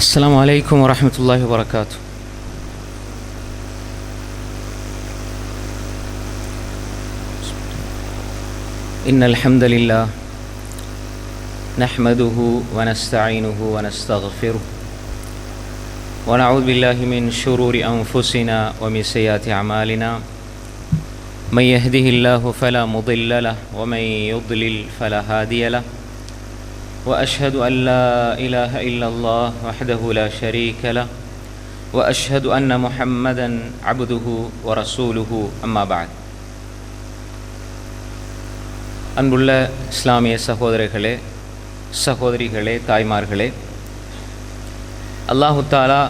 السلام عليكم ورحمة الله وبركاته. إن الحمد لله نحمده ونستعينه ونستغفره ونعوذ بالله من شرور أنفسنا ومن سيئات أعمالنا من يهده الله فلا مضل له ومن يضلل فلا هادي له وأشهد أن لا إله إلا الله وحده لا شريك له وأشهد أن محمدا عبده ورسوله أما بعد. அன்புள்ள இஸ்லாமிய சகோதரர்களே, சகோதரிகளே, தாய்மார்களே, அல்லாஹு தாலா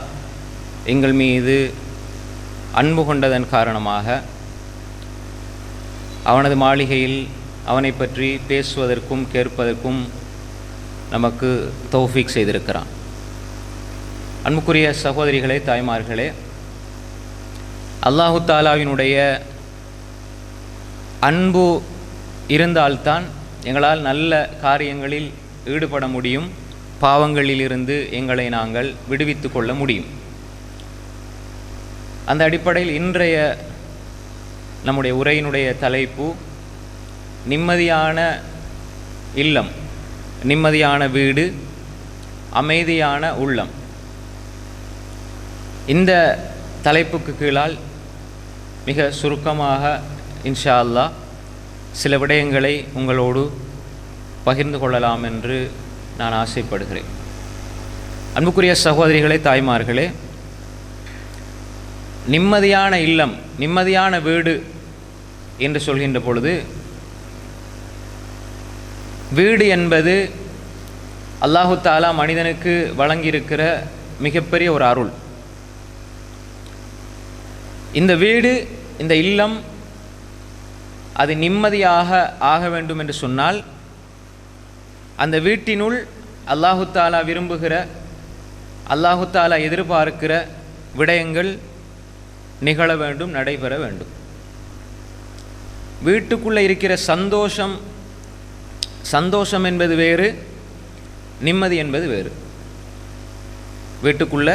எங்கள் மீது அன்பு கொண்டதன் காரணமாக அவனது மாளிகையில் அவனை பற்றி பேசுவதற்கும் கேட்பதற்கும் நமக்கு தௌஃபீக் செய்திருக்கிறான். அன்புக்குரிய சகோதரிகளே, தாய்மார்களே, அல்லாஹு தாலாவினுடைய அன்பு இருந்தால்தான் எங்களால் நல்ல காரியங்களில் ஈடுபட முடியும், பாவங்களிலிருந்து எங்களை நாங்கள் விடுவித்து கொள்ள முடியும். அந்த அடிப்படையில் இன்றைய நம்முடைய உரையினுடைய தலைப்பு நிம்மதியான இல்லம், நிம்மதியான வீடு, அமைதியான உள்ளம். இந்த தலைப்புக்கு கீழால் மிக சுருக்கமாக இன்ஷா அல்லாஹ் சில விடயங்களை உங்களோடு பகிர்ந்து கொள்ளலாம் என்று நான் ஆசைப்படுகிறேன். அன்புக்குரிய சகோதரிகளே, தாய்மார்களே, நிம்மதியான இல்லம், நிம்மதியான வீடு என்று சொல்கின்ற பொழுது, வீடு என்பது அல்லாஹு தாலா மனிதனுக்கு வழங்கியிருக்கிற மிகப்பெரிய ஒரு அருள். இந்த வீடு, இந்த இல்லம் அது நிம்மதியாக ஆக வேண்டும் என்று சொன்னால் அந்த வீட்டினுள் அல்லாஹு தாலா விரும்புகிற, அல்லாஹு தாலா எதிர்பார்க்கிற விடயங்கள் நிகழ வேண்டும், நடைபெற வேண்டும். வீட்டுக்குள்ளே இருக்கிற சந்தோஷம் என்பது வேறு, நிம்மதி என்பது வேறு. வீட்டுக்குள்ள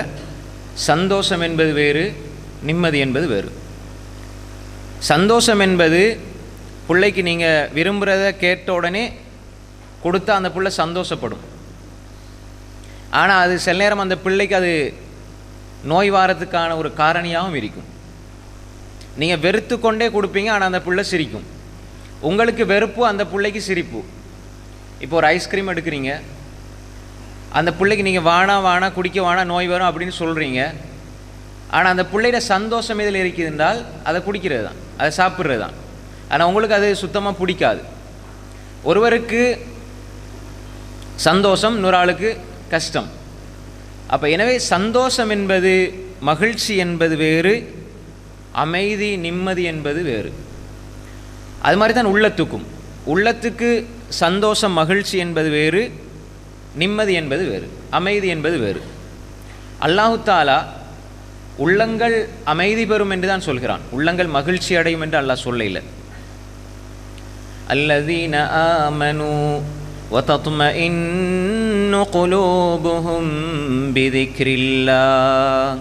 சந்தோஷம் என்பது வேறு, நிம்மதி என்பது வேறு. சந்தோஷம் என்பது பிள்ளைக்கு நீங்கள் விரும்புகிறத கேட்ட உடனே கொடுத்தா அந்த பிள்ளை சந்தோஷப்படும். ஆனால் அது சில நேரம் அந்த பிள்ளைக்கு அது நோய் வாரத்துக்கான ஒரு காரணியாகவும் இருக்கும். நீங்கள் வெறுத்து கொண்டே கொடுப்பீங்க, ஆனால் அந்த பிள்ளை சிரிக்கும். உங்களுக்கு வெறுப்பு, அந்த பிள்ளைக்கு சிரிப்பு. இப்போ ஒரு ஐஸ்கிரீம் எடுக்கிறீங்க, அந்த பிள்ளைக்கு நீங்கள் வானா குடிக்க வானா, நோய் வரும் அப்படின்னு சொல்கிறீங்க. ஆனால் அந்த பிள்ளையோட சந்தோஷம் இதில் இருக்குது என்றால் அதை குடிக்கிறது தான், அதை சாப்பிட்றது தான். ஆனால் உங்களுக்கு அது சுத்தமாக பிடிக்காது. ஒருவருக்கு சந்தோஷம், இன்னொரு ஆளுக்கு கஷ்டம். அப்போ எனவே சந்தோஷம் என்பது, மகிழ்ச்சி என்பது வேறு, அமைதி நிம்மதி என்பது வேறு. அது மாதிரி தான் உள்ளத்துக்கு சந்தோஷம் மகிழ்ச்சி என்பது வேறு, நிம்மதி என்பது வேறு, அமைதி என்பது வேறு. அல்லாஹு தாலா உள்ளங்கள் அமைதி பெறும் என்று தான் சொல்கிறான், உள்ளங்கள் மகிழ்ச்சி அடையும் என்று அல்லாஹ் சொல்லல. அல்லதீன ஆமனூ வதத்மஇன்னு குலூபுஹும் பிதிக்ரில்லாஹ்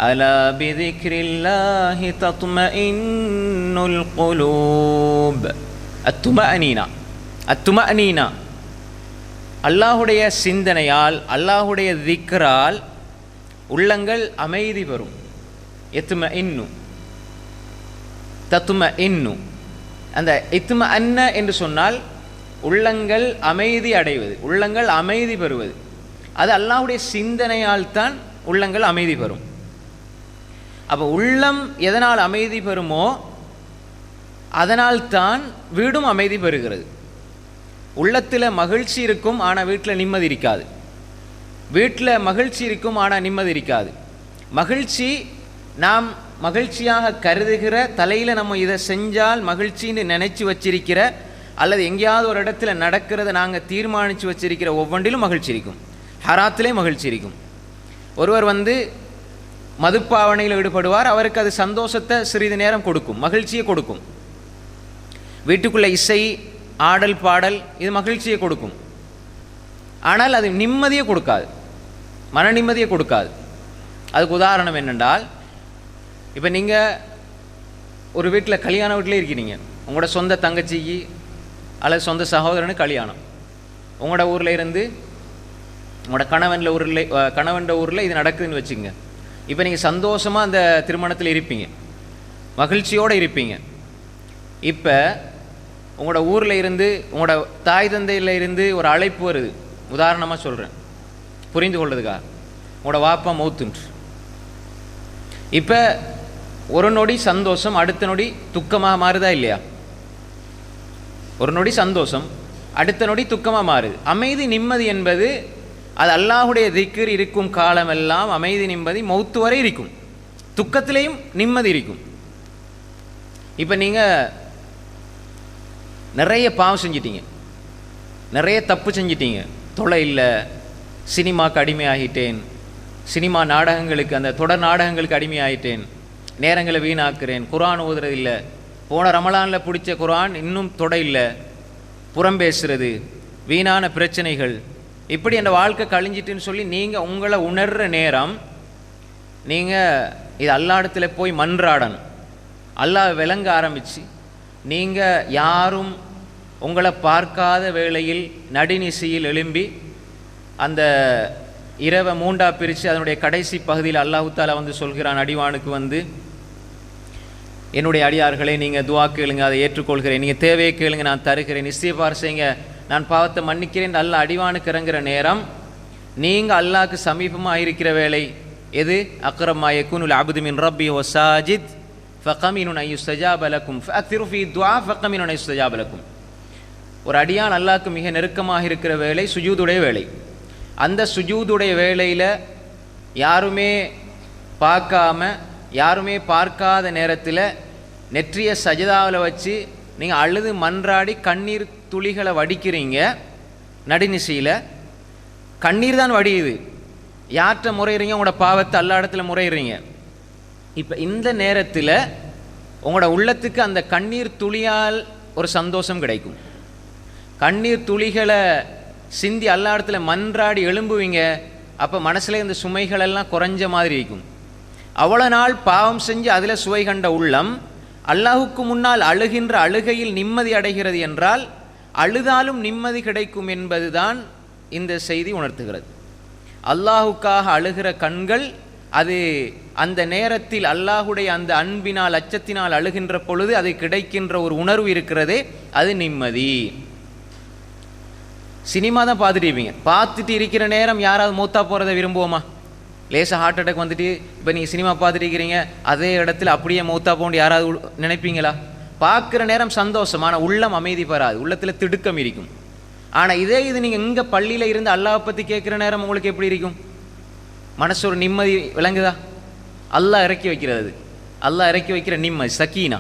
அலா பிதிக்ரில்லாஹி தத்மஇன்னுல் குலூப். அத்துமஅனீனா அல்லாஹுடைய சிந்தனையால், அல்லாஹுடைய திக்ரால் உள்ளங்கள் அமைதி பெறும். தத்மஇன்னு, அந்த இத்மஅன்ன என்று சொன்னால் உள்ளங்கள் அமைதி அடைவது, உள்ளங்கள் அமைதி பெறுவது. அது அல்லாஹ்வுடைய சிந்தனையால் தான் உள்ளங்கள் அமைதி பெறும். அப்போ உள்ளம் எதனால் அமைதி பெறுமோ அதனால் தான் வீடும் அமைதி பெறுகிறது. உள்ளத்தில் மகிழ்ச்சி இருக்கும், ஆனால் வீட்டில் நிம்மதி இருக்காது. வீட்டில் மகிழ்ச்சி இருக்கும், ஆனால் நிம்மதி இருக்காது. மகிழ்ச்சி நாம் மகிழ்ச்சியாக கருதுகிற, தலையில் நம்ம இதை செஞ்சால் மகிழ்ச்சின்னு நினச்சி வச்சிருக்கிற, அல்லது எங்கேயாவது ஒரு இடத்துல நடக்கிறத நாங்கள் தீர்மானித்து வச்சிருக்கிற ஒவ்வொன்றிலும் மகிழ்ச்சி இருக்கும். ஹராத்திலே மகிழ்ச்சி இருக்கும். ஒருவர் மதுப்பாவனையில் ஈடுபடுவார், அவருக்கு அது சந்தோஷத்தை சிறிது நேரம் கொடுக்கும், மகிழ்ச்சியை கொடுக்கும். வீட்டுக்குள்ளே இசை, ஆடல் பாடல் இது மகிழ்ச்சியை கொடுக்கும். ஆனால் அது நிம்மதியை கொடுக்காது. மன நிம்மதியை கொடுக்காது. அதுக்கு உதாரணம் என்னென்றால், இப்போ நீங்கள் ஒரு வீட்டில் கல்யாண வீட்டிலே இருக்கிறீங்க, உங்களோட சொந்த தங்கச்சிக்கு அல்லது சொந்த சகோதரனுக்கு கல்யாணம், உங்களோட ஊரில் இருந்து உங்களோட கணவன் ஊரில் இது நடக்குதுன்னு வச்சுங்க. இப்போ நீங்கள் சந்தோஷமாக அந்த திருமணத்தில் இருப்பீங்க, மகிழ்ச்சியோடு இருப்பீங்க. இப்போ உங்களோட ஊரில் இருந்து உங்களோட தாய் தந்தையில் இருந்து ஒரு அழைப்பு வருது, உதாரணமாக சொல்கிறேன் புரிந்து கொள்றதுக்காக. உங்களோட வாப்பா மௌத்துன்று. இப்போ ஒரு நொடி சந்தோஷம், அடுத்த நொடி துக்கமாக மாறுதா இல்லையா? ஒரு நொடி சந்தோஷம், அடுத்த நொடி துக்கமாக மாறுது. அமைதி நிம்மதி என்பது அது அல்லாஹுடைய திக்ர் இருக்கும் காலமெல்லாம் அமைதி நிம்மதி மௌத்து வரை இருக்கும். துக்கத்திலையும் நிம்மதி இருக்கும். இப்போ நீங்கள் நிறைய பாவம் செஞ்சிட்டீங்க, நிறைய தப்பு செஞ்சிட்டீங்க, தொலை இல்லை, சினிமாவுக்கு அடிமையாகிட்டேன், சினிமா நாடகங்களுக்கு அந்த தொடர் நாடகங்களுக்கு அடிமையாகிட்டேன், நேரங்களை வீணாக்குறேன், குர்ஆன் ஓதுறது இல்லை, போன ரமலானில் பிடிச்ச குர்ஆன் இன்னும் தொடை இல்லை, புறம் பேசுறது, வீணான பிரச்சனைகள், இப்படி என் வாழ்க்கை கழிஞ்சிட்டுன்னு சொல்லி நீங்கள் உங்களை உணர்கிற நேரம் நீங்கள் இது அல்லாஹ்விடத்தில் போய் மன்றாடணும். அல்லாஹ் விளங்க ஆரம்பித்து நீங்கள் யாரும் உங்களை பார்க்காத வேளையில் நடுநிசையில் எழும்பி அந்த இரவை மூண்டா பிரித்து அதனுடைய கடைசி பகுதியில் அல்லாஹ் தஆலா வந்து சொல்கிறான் அடிவானுக்கு வந்து, என்னுடைய அடியார்களை நீங்கள் துஆ கேளுங்க, அதை ஏற்றுக்கொள்கிறேன், நீங்கள் தேவையை கேளுங்க, நான் தருகிறேன், இஸ்திக்ஃபார் செய்யுங்க, நான் பாவத்தை மன்னிக்கிறேன். அல்லாஹ் அடிவானுக்கு இறங்குற நேரம் நீங்கள் அல்லாஹ்க்கு சமீபமாக இருக்கிற வேலை எது? அக்ரமா யகுனுல் அப்து மின் ரப்பி வ சாஜித் ஃபகமினுன் அய்யுஸ்தஜாப லக்கும் ஃபஅக்திரு ஃபீ துஆ ஃபகமினுன் அய்யுஸ்தஜாப லக்கும். ஒரு அடியான் அல்லாஹ்க்கு மிக நெருக்கமாக இருக்கிற வேலை சுஜூதுடைய வேலை. அந்த சுஜூதுடைய வேளையில் யாருமே பார்க்காம, யாருமே பார்க்காத நேரத்தில் நெற்றிய சஜதாவில் வச்சு நீங்கள் அழுது மன்றாடி கண்ணீர் துளிகளை வடிக்கிறீங்க. நடுநிசையில் கண்ணீர் தான் வடியுது. யார்கிட்ட முறையிறீங்க? உங்களோட பாவத்தை அல்லாஹ் இடத்துல முறையிறீங்க. இப்போ இந்த நேரத்தில் உங்களோட உள்ளத்துக்கு அந்த கண்ணீர் துளியால் ஒரு சந்தோஷம் கிடைக்கும். கண்ணீர் துளிகளை சிந்தி அல்லாஹ் இடத்துல மன்றாடி எழும்புவீங்க. அப்போ மனசில் இந்த சுமைகளெல்லாம் குறைஞ்ச மாதிரி இருக்கும். அவ்வளோ நாள் பாவம் செஞ்சு அதில் சுவை கண்ட உள்ளம் அல்லாஹுக்கு முன்னால் அழுகின்ற அழுகையில் நிம்மதி அடைகிறது என்றால் அழுதாலும் நிம்மதி கிடைக்கும் என்பதுதான் இந்த செய்தி உணர்த்துகிறது. அல்லாஹுக்காக அழுகிற கண்கள் அது அந்த நேரத்தில் அல்லாஹுடைய அந்த அன்பினால் அச்சத்தினால் அழுகின்ற பொழுது அது கிடைக்கின்ற ஒரு உணர்வு இருக்கிறதே, அது நிம்மதி. சினிமா தான் பார்த்துட்டு இருப்பீங்க, பார்த்துட்டு இருக்கிற நேரம் யாராவது மூத்தா போகிறத விரும்புவோமா? லேசாக ஹார்ட் அட்டாக் வந்துட்டு இப்போ நீங்கள் சினிமா பார்த்துட்டு இருக்கிறீங்க, அதே இடத்துல அப்படியே மூத்தா போன்னு யாராவது நினைப்பீங்களா? பார்க்குற நேரம் சந்தோஷம், ஆனால் உள்ளம் அமைதி பெறாது, உள்ளத்தில் திடுக்கம் இருக்கும். ஆனால் இது நீங்கள் இங்கே பள்ளியில் இருந்து அல்லாஹ் பற்றி கேட்குற நேரம் உங்களுக்கு எப்படி இருக்கும்? மனசு ஒரு நிம்மதி விளங்குதா? அல்லாஹ் இறக்கி வைக்கிறது, அல்லாஹ் இறக்கி வைக்கிற நிம்மதி சக்கீனா,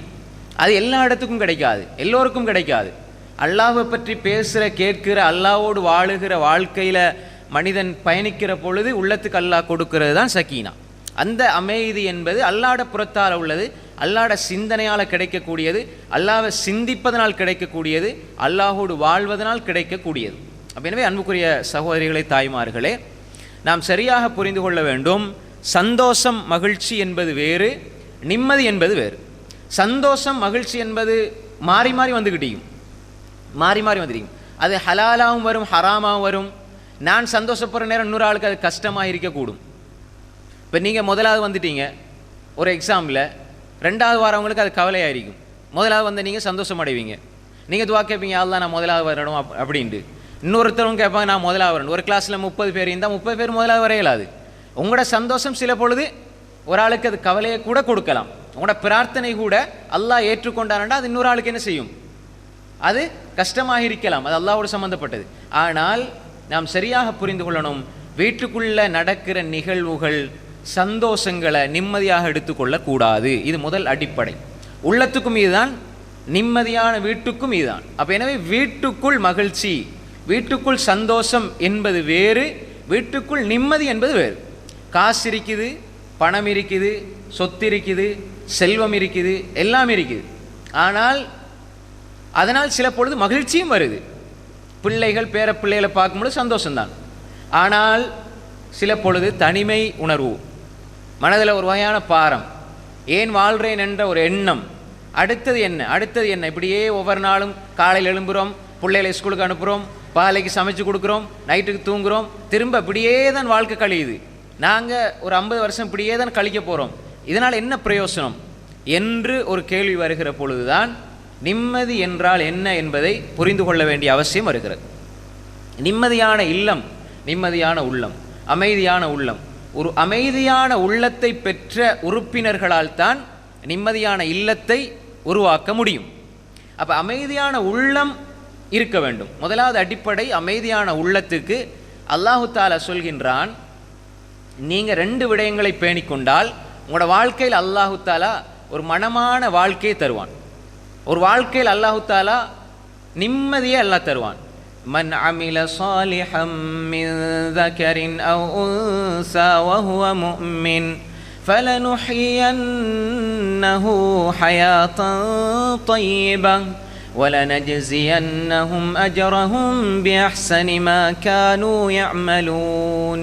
அது எல்லா இடத்துக்கும் கிடைக்காது, எல்லோருக்கும் கிடைக்காது. அல்லாஹை பற்றி பேசுகிற கேட்கிற அல்லாஹோடு வாழுகிற வாழ்க்கையில் மனிதன் பயணிக்கிற பொழுது உள்ளத்துக்கு அல்லாஹ் கொடுக்கிறது தான் சக்கீனா. அந்த அமைதி என்பது அல்லாஹ்ட புறத்தால் உள்ளது, அல்லாஹ்ட சிந்தனையால் கிடைக்கக்கூடியது, அல்லாஹ்வை சிந்திப்பதனால் கிடைக்கக்கூடியது, அல்லாஹோடு வாழ்வதனால் கிடைக்கக்கூடியது. அப்போ எனவே அன்புக்குரிய சகோதரிகளே, தாய்மார்களே, நாம் சரியாக புரிந்து கொள்ள வேண்டும். சந்தோஷம் மகிழ்ச்சி என்பது வேறு, நிம்மதி என்பது வேறு. சந்தோஷம் மகிழ்ச்சி என்பது மாறி மாறி வந்துக்கிட்டீங்க, மாறி மாறி வந்துட்டீங்க. அது ஹலாலாகவும் வரும், ஹராமாகவும் வரும். நான் சந்தோஷப்படுற நேரம் இன்னொரு ஆளுக்கு அது கஷ்டமாக இருக்கக்கூடும். இப்போ நீங்கள் முதலாவது வந்துட்டீங்க ஒரு எக்ஸாமில், ரெண்டாவது வாரவங்களுக்கு அது கவலையாയിരിக்கும். முதலாவது வந்து நீங்கள் சந்தோஷம் அடைவீங்க, நீங்கள் துவா கேட்பீங்க, யாரெல்லாம் நான் முதலாவது வரணும் அப்படின்ட்டு. இன்னொருத்தரும் கேட்பாங்க, நான் முதலாவது வரணும். ஒரு கிளாஸில் 30 பேர் இருந்தால் 30 பேர் முதலாவது வரையலாது. உங்களோட சந்தோஷம் சில பொழுது ஒரு ஆளுக்கு அது கவலையை கூட கொடுக்கலாம். உங்களோட பிரார்த்தனை கூட அல்லாஹ் ஏற்றுக்கொண்டானா அது இன்னொரு ஆளுக்கு என்ன செய்யும்? அது கஷ்டமாக இருக்கலாம், அது அல்லாஹ்வோடு சம்மந்தப்பட்டது. ஆனால் நாம் சரியாக புரிந்து கொள்ளணும், வீட்டுக்குள்ளே நடக்கிற நிகழ்வுகள் சந்தோஷங்களை நிம்மதியாக எடுத்துக்கொள்ளக்கூடாது. இது முதல் அடிப்படை. உள்ளத்துக்கும் இதுதான், நிம்மதியான வீட்டுக்கும் இதுதான். அப்போ எனவே வீட்டுக்குள் மகிழ்ச்சி, வீட்டுக்குள் சந்தோஷம் என்பது வேறு, வீட்டுக்குள் நிம்மதி என்பது வேறு. காசு இருக்குது, பணம் இருக்குது, சொத்து இருக்குது, செல்வம் இருக்குது, எல்லாம் இருக்குது. ஆனால் அதனால் சில பொழுது மகிழ்ச்சியும் வருது. பிள்ளைகள் பேர பிள்ளைகளை பார்க்கும்போது சந்தோஷம்தான். ஆனால் சில பொழுது தனிமை உணர்வு, மனதில் ஒரு வகையான பாரம், ஏன் வாழ்கிறேன் என்ற ஒரு எண்ணம், அடுத்தது என்ன இப்படியே ஒவ்வொரு நாளும் காலையில் எழும்புகிறோம், பிள்ளைகளை ஸ்கூலுக்கு அனுப்புகிறோம், பாலைக்கு சமைச்சு கொடுக்குறோம், நைட்டுக்கு தூங்குகிறோம், திரும்ப இப்படியே தான் வாழ்க்கை கழியுது. நாங்கள் ஒரு 50 வருஷம் இப்படியே தான் கழிக்க போகிறோம், இதனால் என்ன பிரயோசனம் என்று ஒரு கேள்வி வருகிற பொழுதுதான் நிம்மதி என்றால் என்ன என்பதை புரிந்து கொள்ள வேண்டிய அவசியம் வருகிறது. நிம்மதியான இல்லம், நிம்மதியான உள்ளம், அமைதியான உள்ளம், ஒரு அமைதியான உள்ளத்தை பெற்ற உறுப்பினர்களால் தான் நிம்மதியான இல்லத்தை உருவாக்க முடியும். அப்போ அமைதியான உள்ளம் இருக்க வேண்டும். முதலாவது அடிப்படை அமைதியான உள்ளத்துக்கு அல்லாஹு தாலா சொல்கின்றான், நீங்கள் 2 விடயங்களை பேணிக்கொண்டால் உங்களோட வாழ்க்கையில் அல்லாஹு தாலா ஒரு மனமான வாழ்க்கையை தருவான். ஒரு வாழ்க்கையில் அல்லாஹு தாலா நிம்மதியை அல்லாஹ் தருவான். மன் அமில சாலிஹம் மின் ذكرٍ أو أنثى وهو مؤمن فلنحيينه حياة طيبة وَلَنَجْزِيَنَّهُمْ أَجْرَهُمْ بِأَحْسَنِ مَا كَانُوا يَعْمَلُونَ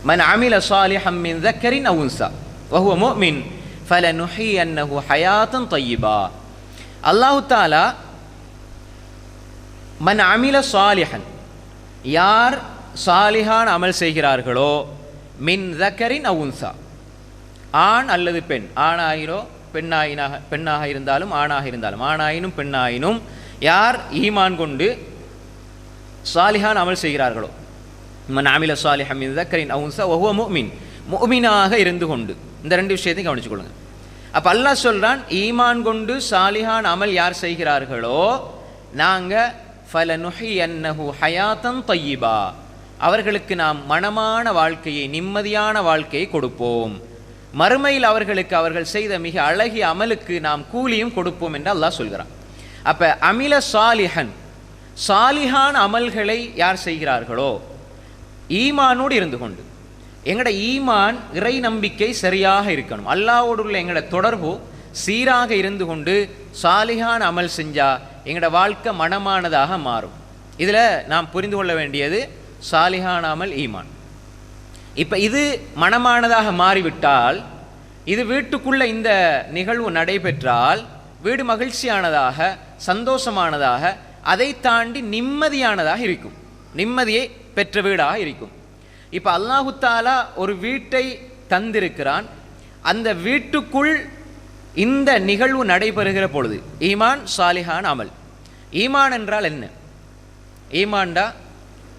مَنْ عَمِلَ صَالِحًا مِنْ ذَكَرٍ أَوْ أُنْثَى وَهُوَ مُؤْمِنٌ فَلَنُحْيِيَنَّهُ حَيَاةً طَيِّبَةً. அல்லாஹு தாலா மன் அமில சாலிஹன், யார் சாலிஹான அமல் செய்கிறார்களோ, மின் ذكرٍ أو أُنْثَى, ஆண் அல்லது பெண், ஆணாயிரோ பெண்ணாக இருந்தாலும் ஆணாக இருந்தாலும், ஆணாயினும் பெண்ணாயினும் யார் ஈமான் கொண்டு சாலிஹான் அமல் செய்கிறார்களோ, மன் அமில சாலிஹன் மின் ذكرٍ أو أُنْثَى وهو مؤمن, முஃமினாக இருந்து கொண்டு. இந்த 2 விஷயத்தையும் கவனிச்சு கொள்ளுங்க. அப்போ அல்லாஹ் சொல்றான், ஈமான் கொண்டு சாலிஹான் அமல் யார் செய்கிறார்களோ நாங்கள் ஃபலனுஹியன்னஹு ஹயாத்தன் தய்யிபா, அவர்களுக்கு நாம் மனமான வாழ்க்கையை, நிம்மதியான வாழ்க்கையை கொடுப்போம். மறுமையில் அவர்களுக்கு அவர்கள் செய்த மிக அழகிய அமலுக்கு நாம் கூலியும் கொடுப்போம் என்று அல்லாஹ் சொல்கிறான். அப்போ அமில சாலிஹன், சாலிஹான் அமல்களை யார் செய்கிறார்களோ ஈமானோடு இருந்து கொண்டு, எங்களோட ஈமான் இறை நம்பிக்கை சரியாக இருக்கணும், அல்லாஹ்வோடு உள்ள எங்களோட தொடர்பு சீராக இருந்து கொண்டு சாலிஹான் அமல் செஞ்சால் எங்களோட வாழ்க்கை மனமானதாக மாறும். இதில் நாம் புரிந்து கொள்ள வேண்டியது சாலிஹான் அமல் ஈமான். இப்போ இது மனமானதாக மாறிவிட்டால், இது வீட்டுக்குள்ளே இந்த நிகழ்வு நடைபெற்றால் வீடு மகிழ்ச்சியானதாக, சந்தோஷமானதாக, அதை தாண்டி நிம்மதியானதாக இருக்கும், நிம்மதியை பெற்ற வீடாக இருக்கும். இப்போ அல்லாஹு தாலா ஒரு வீட்டை தந்திருக்கிறான், அந்த வீட்டுக்குள் இந்த நிகழ்வு நடைபெறுகிற பொழுது ஈமான் சாலிஹான் அமல். ஈமான் என்றால் என்ன? ஈமான்டா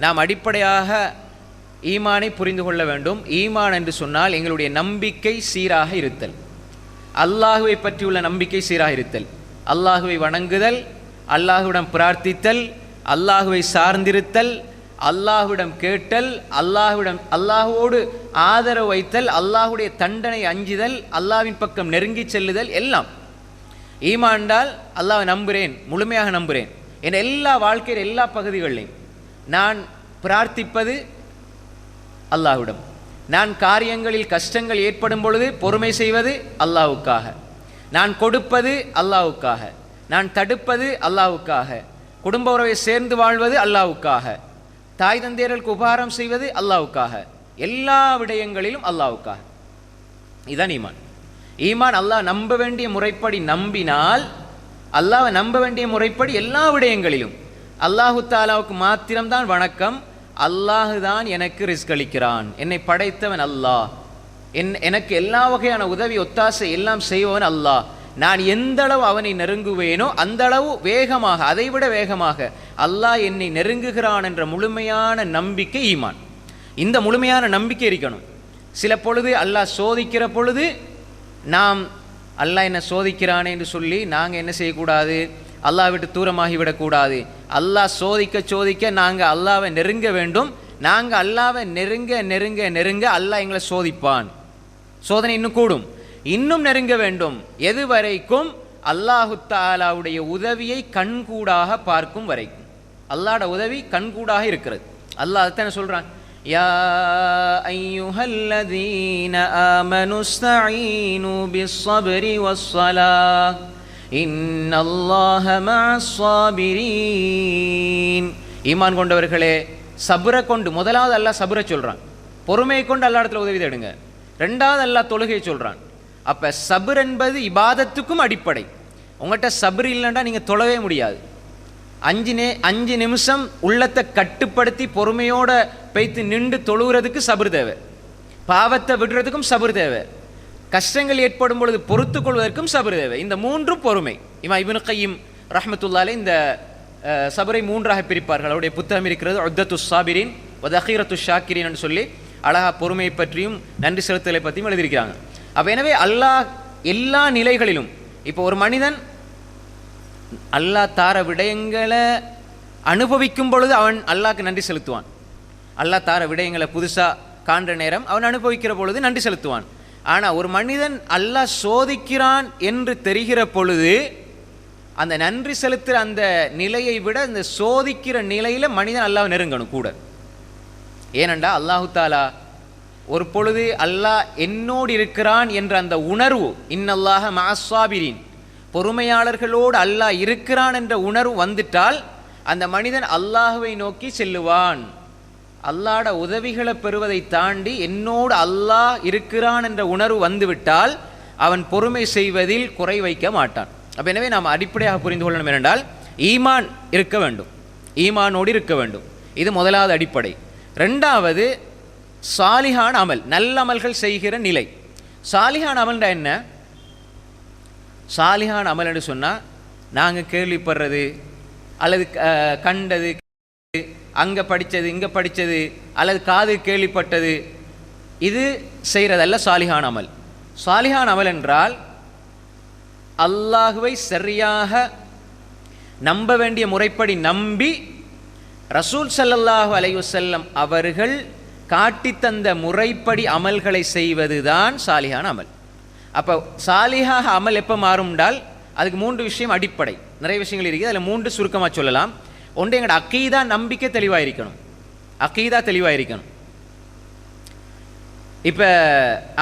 நாம் அடிப்படையாக ஈமானை புரிந்து கொள்ள வேண்டும். ஈமான் என்று சொன்னால் எங்களுடைய நம்பிக்கை சீராக இருத்தல், அல்லாஹுவை பற்றியுள்ள நம்பிக்கை சீராக இருத்தல், அல்லாஹுவை வணங்குதல், அல்லாஹுவிடம் பிரார்த்தித்தல், அல்லாஹுவை சார்ந்திருத்தல், அல்லாஹுவிடம் கேட்டல், அல்லாஹுவோடு ஆதரவு வைத்தல், அல்லாஹுடைய தண்டனை அஞ்சுதல், அல்லாஹ்வின் பக்கம் நெருங்கி செல்லுதல், எல்லாம் ஈமான்டால். அல்லாஹ்வை நம்புகிறேன், முழுமையாக நம்புகிறேன், என் எல்லா வாழ்க்கையில் எல்லா பகுதிகளிலையும் நான் பிரார்த்திப்பது அல்லாஹ்விடம், நான் காரியங்களில் கஷ்டங்கள் ஏற்படும் பொழுது பொறுமை செய்வது அல்லாஹ்வுக்காக, நான் கொடுப்பது அல்லாஹ்வுக்காக, நான் தடுப்பது அல்லாஹ்வுக்காக, குடும்ப உறவை சேர்ந்து வாழ்வது அல்லாஹ்வுக்காக, தாய் தந்தையர்களுக்கு உபகாரம் செய்வது அல்லாஹ்வுக்காக, எல்லா விடயங்களிலும் அல்லாஹ்வுக்காக. இதுதான் ஈமான். ஈமான் அல்லாஹ் நம்ப வேண்டிய முறைப்படி நம்பினால், அல்லாஹ்வை நம்ப வேண்டிய முறைப்படி எல்லா விடயங்களிலும் அல்லாஹு தாலாவுக்கு மாத்திரம்தான் வணக்கம், அல்லாஹு தான் எனக்கு ரிஸ்க் அளிக்கிறான், என்னை படைத்தவன் அல்லாஹ், எனக்கு எல்லா வகையான உதவி ஒத்தாசை எல்லாம் செய்வவன் அல்லாஹ், நான் எந்த அளவு அவனை நெருங்குவேனோ அந்த அளவு வேகமாக, அதைவிட வேகமாக அல்லாஹ் என்னை நெருங்குகிறான் என்ற முழுமையான நம்பிக்கை ஈமான். இந்த முழுமையான நம்பிக்கை இருக்கணும். சில பொழுது அல்லாஹ் சோதிக்கிற பொழுது நாம் அல்லாஹ் என்ன சோதிக்கிறானே என்று சொல்லி நாங்கள் என்ன செய்யக்கூடாது, அல்லாஹ் விட்டு தூரமாகிவிடக்கூடாது. அல்லாஹ் சோதிக்க நாங்கள் அல்லாஹ்வை நெருங்க வேண்டும். நாங்கள் அல்லாஹ்வை நெருங்க நெருங்க நெருங்க அல்லாஹ் எங்களை சோதிப்பான். சோதனை இன்னும் கூடும், இன்னும் நெருங்க வேண்டும். எது வரைக்கும்? அல்லாஹு தஆலாவுடைய உதவியை கண்கூடாக பார்க்கும் வரைக்கும். அல்லாஹ்வோட உதவி கண்கூடாக இருக்கிறது. அல்லாஹ் அதைத்தானே சொல்கிறான், யா அய்யுஹல்லதீன ஆமனு ஸ்தஈனு பிஸ்ஸப்ரி வஸ்ஸலாஹ் இன்னல்லாஹ மஅஸ்ஸாபிரீன். ஈமான் கொண்டவர்களே, சபுரை கொண்டு, முதலாவது அல்லாஹ் சபுரை சொல்கிறான், பொறுமையை கொண்டு அல்லா இடத்துல உதவி தேடுங்க. ரெண்டாவது அல்லாஹ் தொழுகையை சொல்கிறான். அப்போ சபர் என்பது இபாதத்துக்கும் அடிப்படை. உங்கள்கிட்ட சபர் இல்லைன்னா நீங்கள் தொழவே முடியாது. 5 நிமிஷம் உள்ளத்தை கட்டுப்படுத்தி பொறுமையோடு பெய்த்து நின்று தொழுகிறதுக்கு சபர் தேவை. பாவத்தை விடுறதுக்கும் சபர் தேவை. கஷ்டங்கள் ஏற்படும் பொழுது பொறுத்து கொள்வதற்கும் சபர் தேவை. இந்த மூன்றும் பொறுமை. இமாம் இப்னு கையிம் ரஹ்மத்துல்லாஹி இந்த சபரை 3ஆக பிரிப்பார்கள். அவருடைய புத்தகம் இருக்கிறது உத்தத்து சாபிரின் வதஹீரத்து ஷாக்கிரின் என்று சொல்லி அழகா பொறுமையை பற்றியும் நன்றி செலுத்தலை பற்றியும் எழுதியிருக்கிறாங்க. அப்போ எனவே அல்லாஹ் எல்லா நிலைகளிலும், இப்போ ஒரு மனிதன் அல்லாஹ் தார விடயங்களை அனுபவிக்கும் பொழுது அவன் அல்லாஹ்க்கு நன்றி செலுத்துவான். அல்லாஹ் தார விடயங்களை புதுசாக காண்ற நேரம் அவன் அனுபவிக்கிற பொழுது நன்றி செலுத்துவான். ஆனால் ஒரு மனிதன் அல்லாஹ் சோதிக்கிறான் என்று தெரிகிற பொழுது அந்த நன்றி செலுத்துகிற அந்த நிலையை விட இந்த சோதிக்கிற நிலையில் மனிதன் அல்லாஹ் நெருங்கணும் கூட. ஏனென்றா அல்லாஹு தாலா ஒரு பொழுது அல்லாஹ் என்னோடு இருக்கிறான் என்ற அந்த உணர்வு, இன்னல்லாஹ மஅஸ்ஸாபிரீன், பொறுமையாளர்களோடு அல்லாஹ் இருக்கிறான் என்ற உணர்வு வந்துட்டால் அந்த மனிதன் அல்லாஹுவை நோக்கி செல்லுவான். அல்லாஹ்ட உதவிகளை பெறுவதை தாண்டி என்னோடு அல்லாஹ் இருக்கிறான் என்ற உணர்வு வந்துவிட்டால் அவன் பொறுமை செய்வதில் குறை வைக்க மாட்டான். அப்போ எனவே நாம் அடிப்படையாக புரிந்து கொள்ளணும் என்றால் ஈமான் இருக்க வேண்டும், ஈமானோடு இருக்க வேண்டும். இது முதலாவது அடிப்படை. ரெண்டாவது சாலிஹான் அமல், நல்ல அமல்கள் செய்கிற நிலை. சாலிஹான் அமல்னா என்ன? சாலிஹான் அமல் என்று சொன்னால் நாங்கள் கேள்விப்படுறது அல்லது கண்டது, அங்கே படித்தது இங்கே படித்தது அல்லது காது கேள்விப்பட்டது, இது செய்கிறதல்ல சாலிஹான் அமல். சாலிஹான் அமல் என்றால் அல்லாஹுவை சரியாக நம்ப வேண்டிய முறைப்படி நம்பி ரசூல் ஸல்லல்லாஹு அலைஹி வஸல்லம் அவர்கள் காட்டித்தந்த முறைப்படி அமல்களை செய்வது தான் சாலிஹான அமல். அப்போ சாலிஹாக அமல் எப்போ மாறும்னால் அதுக்கு 3 விஷயம் அடிப்படை. நிறைய விஷயங்கள் இருக்குது, அதில் 3 சுருக்கமாக சொல்லலாம். ஒன்று, எங்களோட அக்கீதா நம்பிக்கை தெளிவாக இருக்கணும். அக்கீதா தெளிவாக இருக்கணும். இப்போ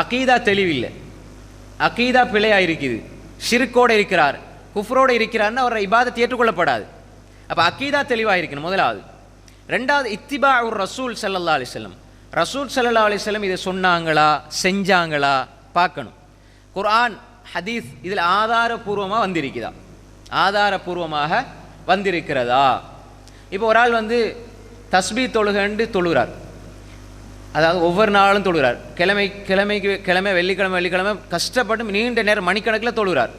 அக்கீதா தெளிவில்லை, அக்கீதா பிழையாக இருக்குது, ஷிர்கோடு இருக்கிறார், குஃப்ரோடு இருக்கிறார்னு அவரை இபாதத்தை ஏற்றுக்கொள்ளப்படாது. அப்போ அக்கீதா தெளிவாக இருக்கணும் முதலாவது. ரெண்டாவது, இத்திபாஉர் ரசூல் ஸல்லல்லாஹு அலைஹி வஸல்லம், ரசூல் ஸல்லல்லாஹு அலைஹி வஸல்லம் இதை சொன்னாங்களா செஞ்சாங்களா பார்க்கணும். குர்ஆன் ஹதீஸ் இதில் ஆதாரபூர்வமாக வந்திருக்குதா, ஆதாரபூர்வமாக வந்திருக்கிறதா? இப்போ ஒரு ஆள் தஸ்பீ தொழுகண்டு தொழுகிறார், அதாவது ஒவ்வொரு நாளும் தொழுகிறார், கிழமை வெள்ளிக்கிழமை கஷ்டப்பட்டு நீண்ட நேரம் மணிக்கணக்கில் தொழுகிறார்.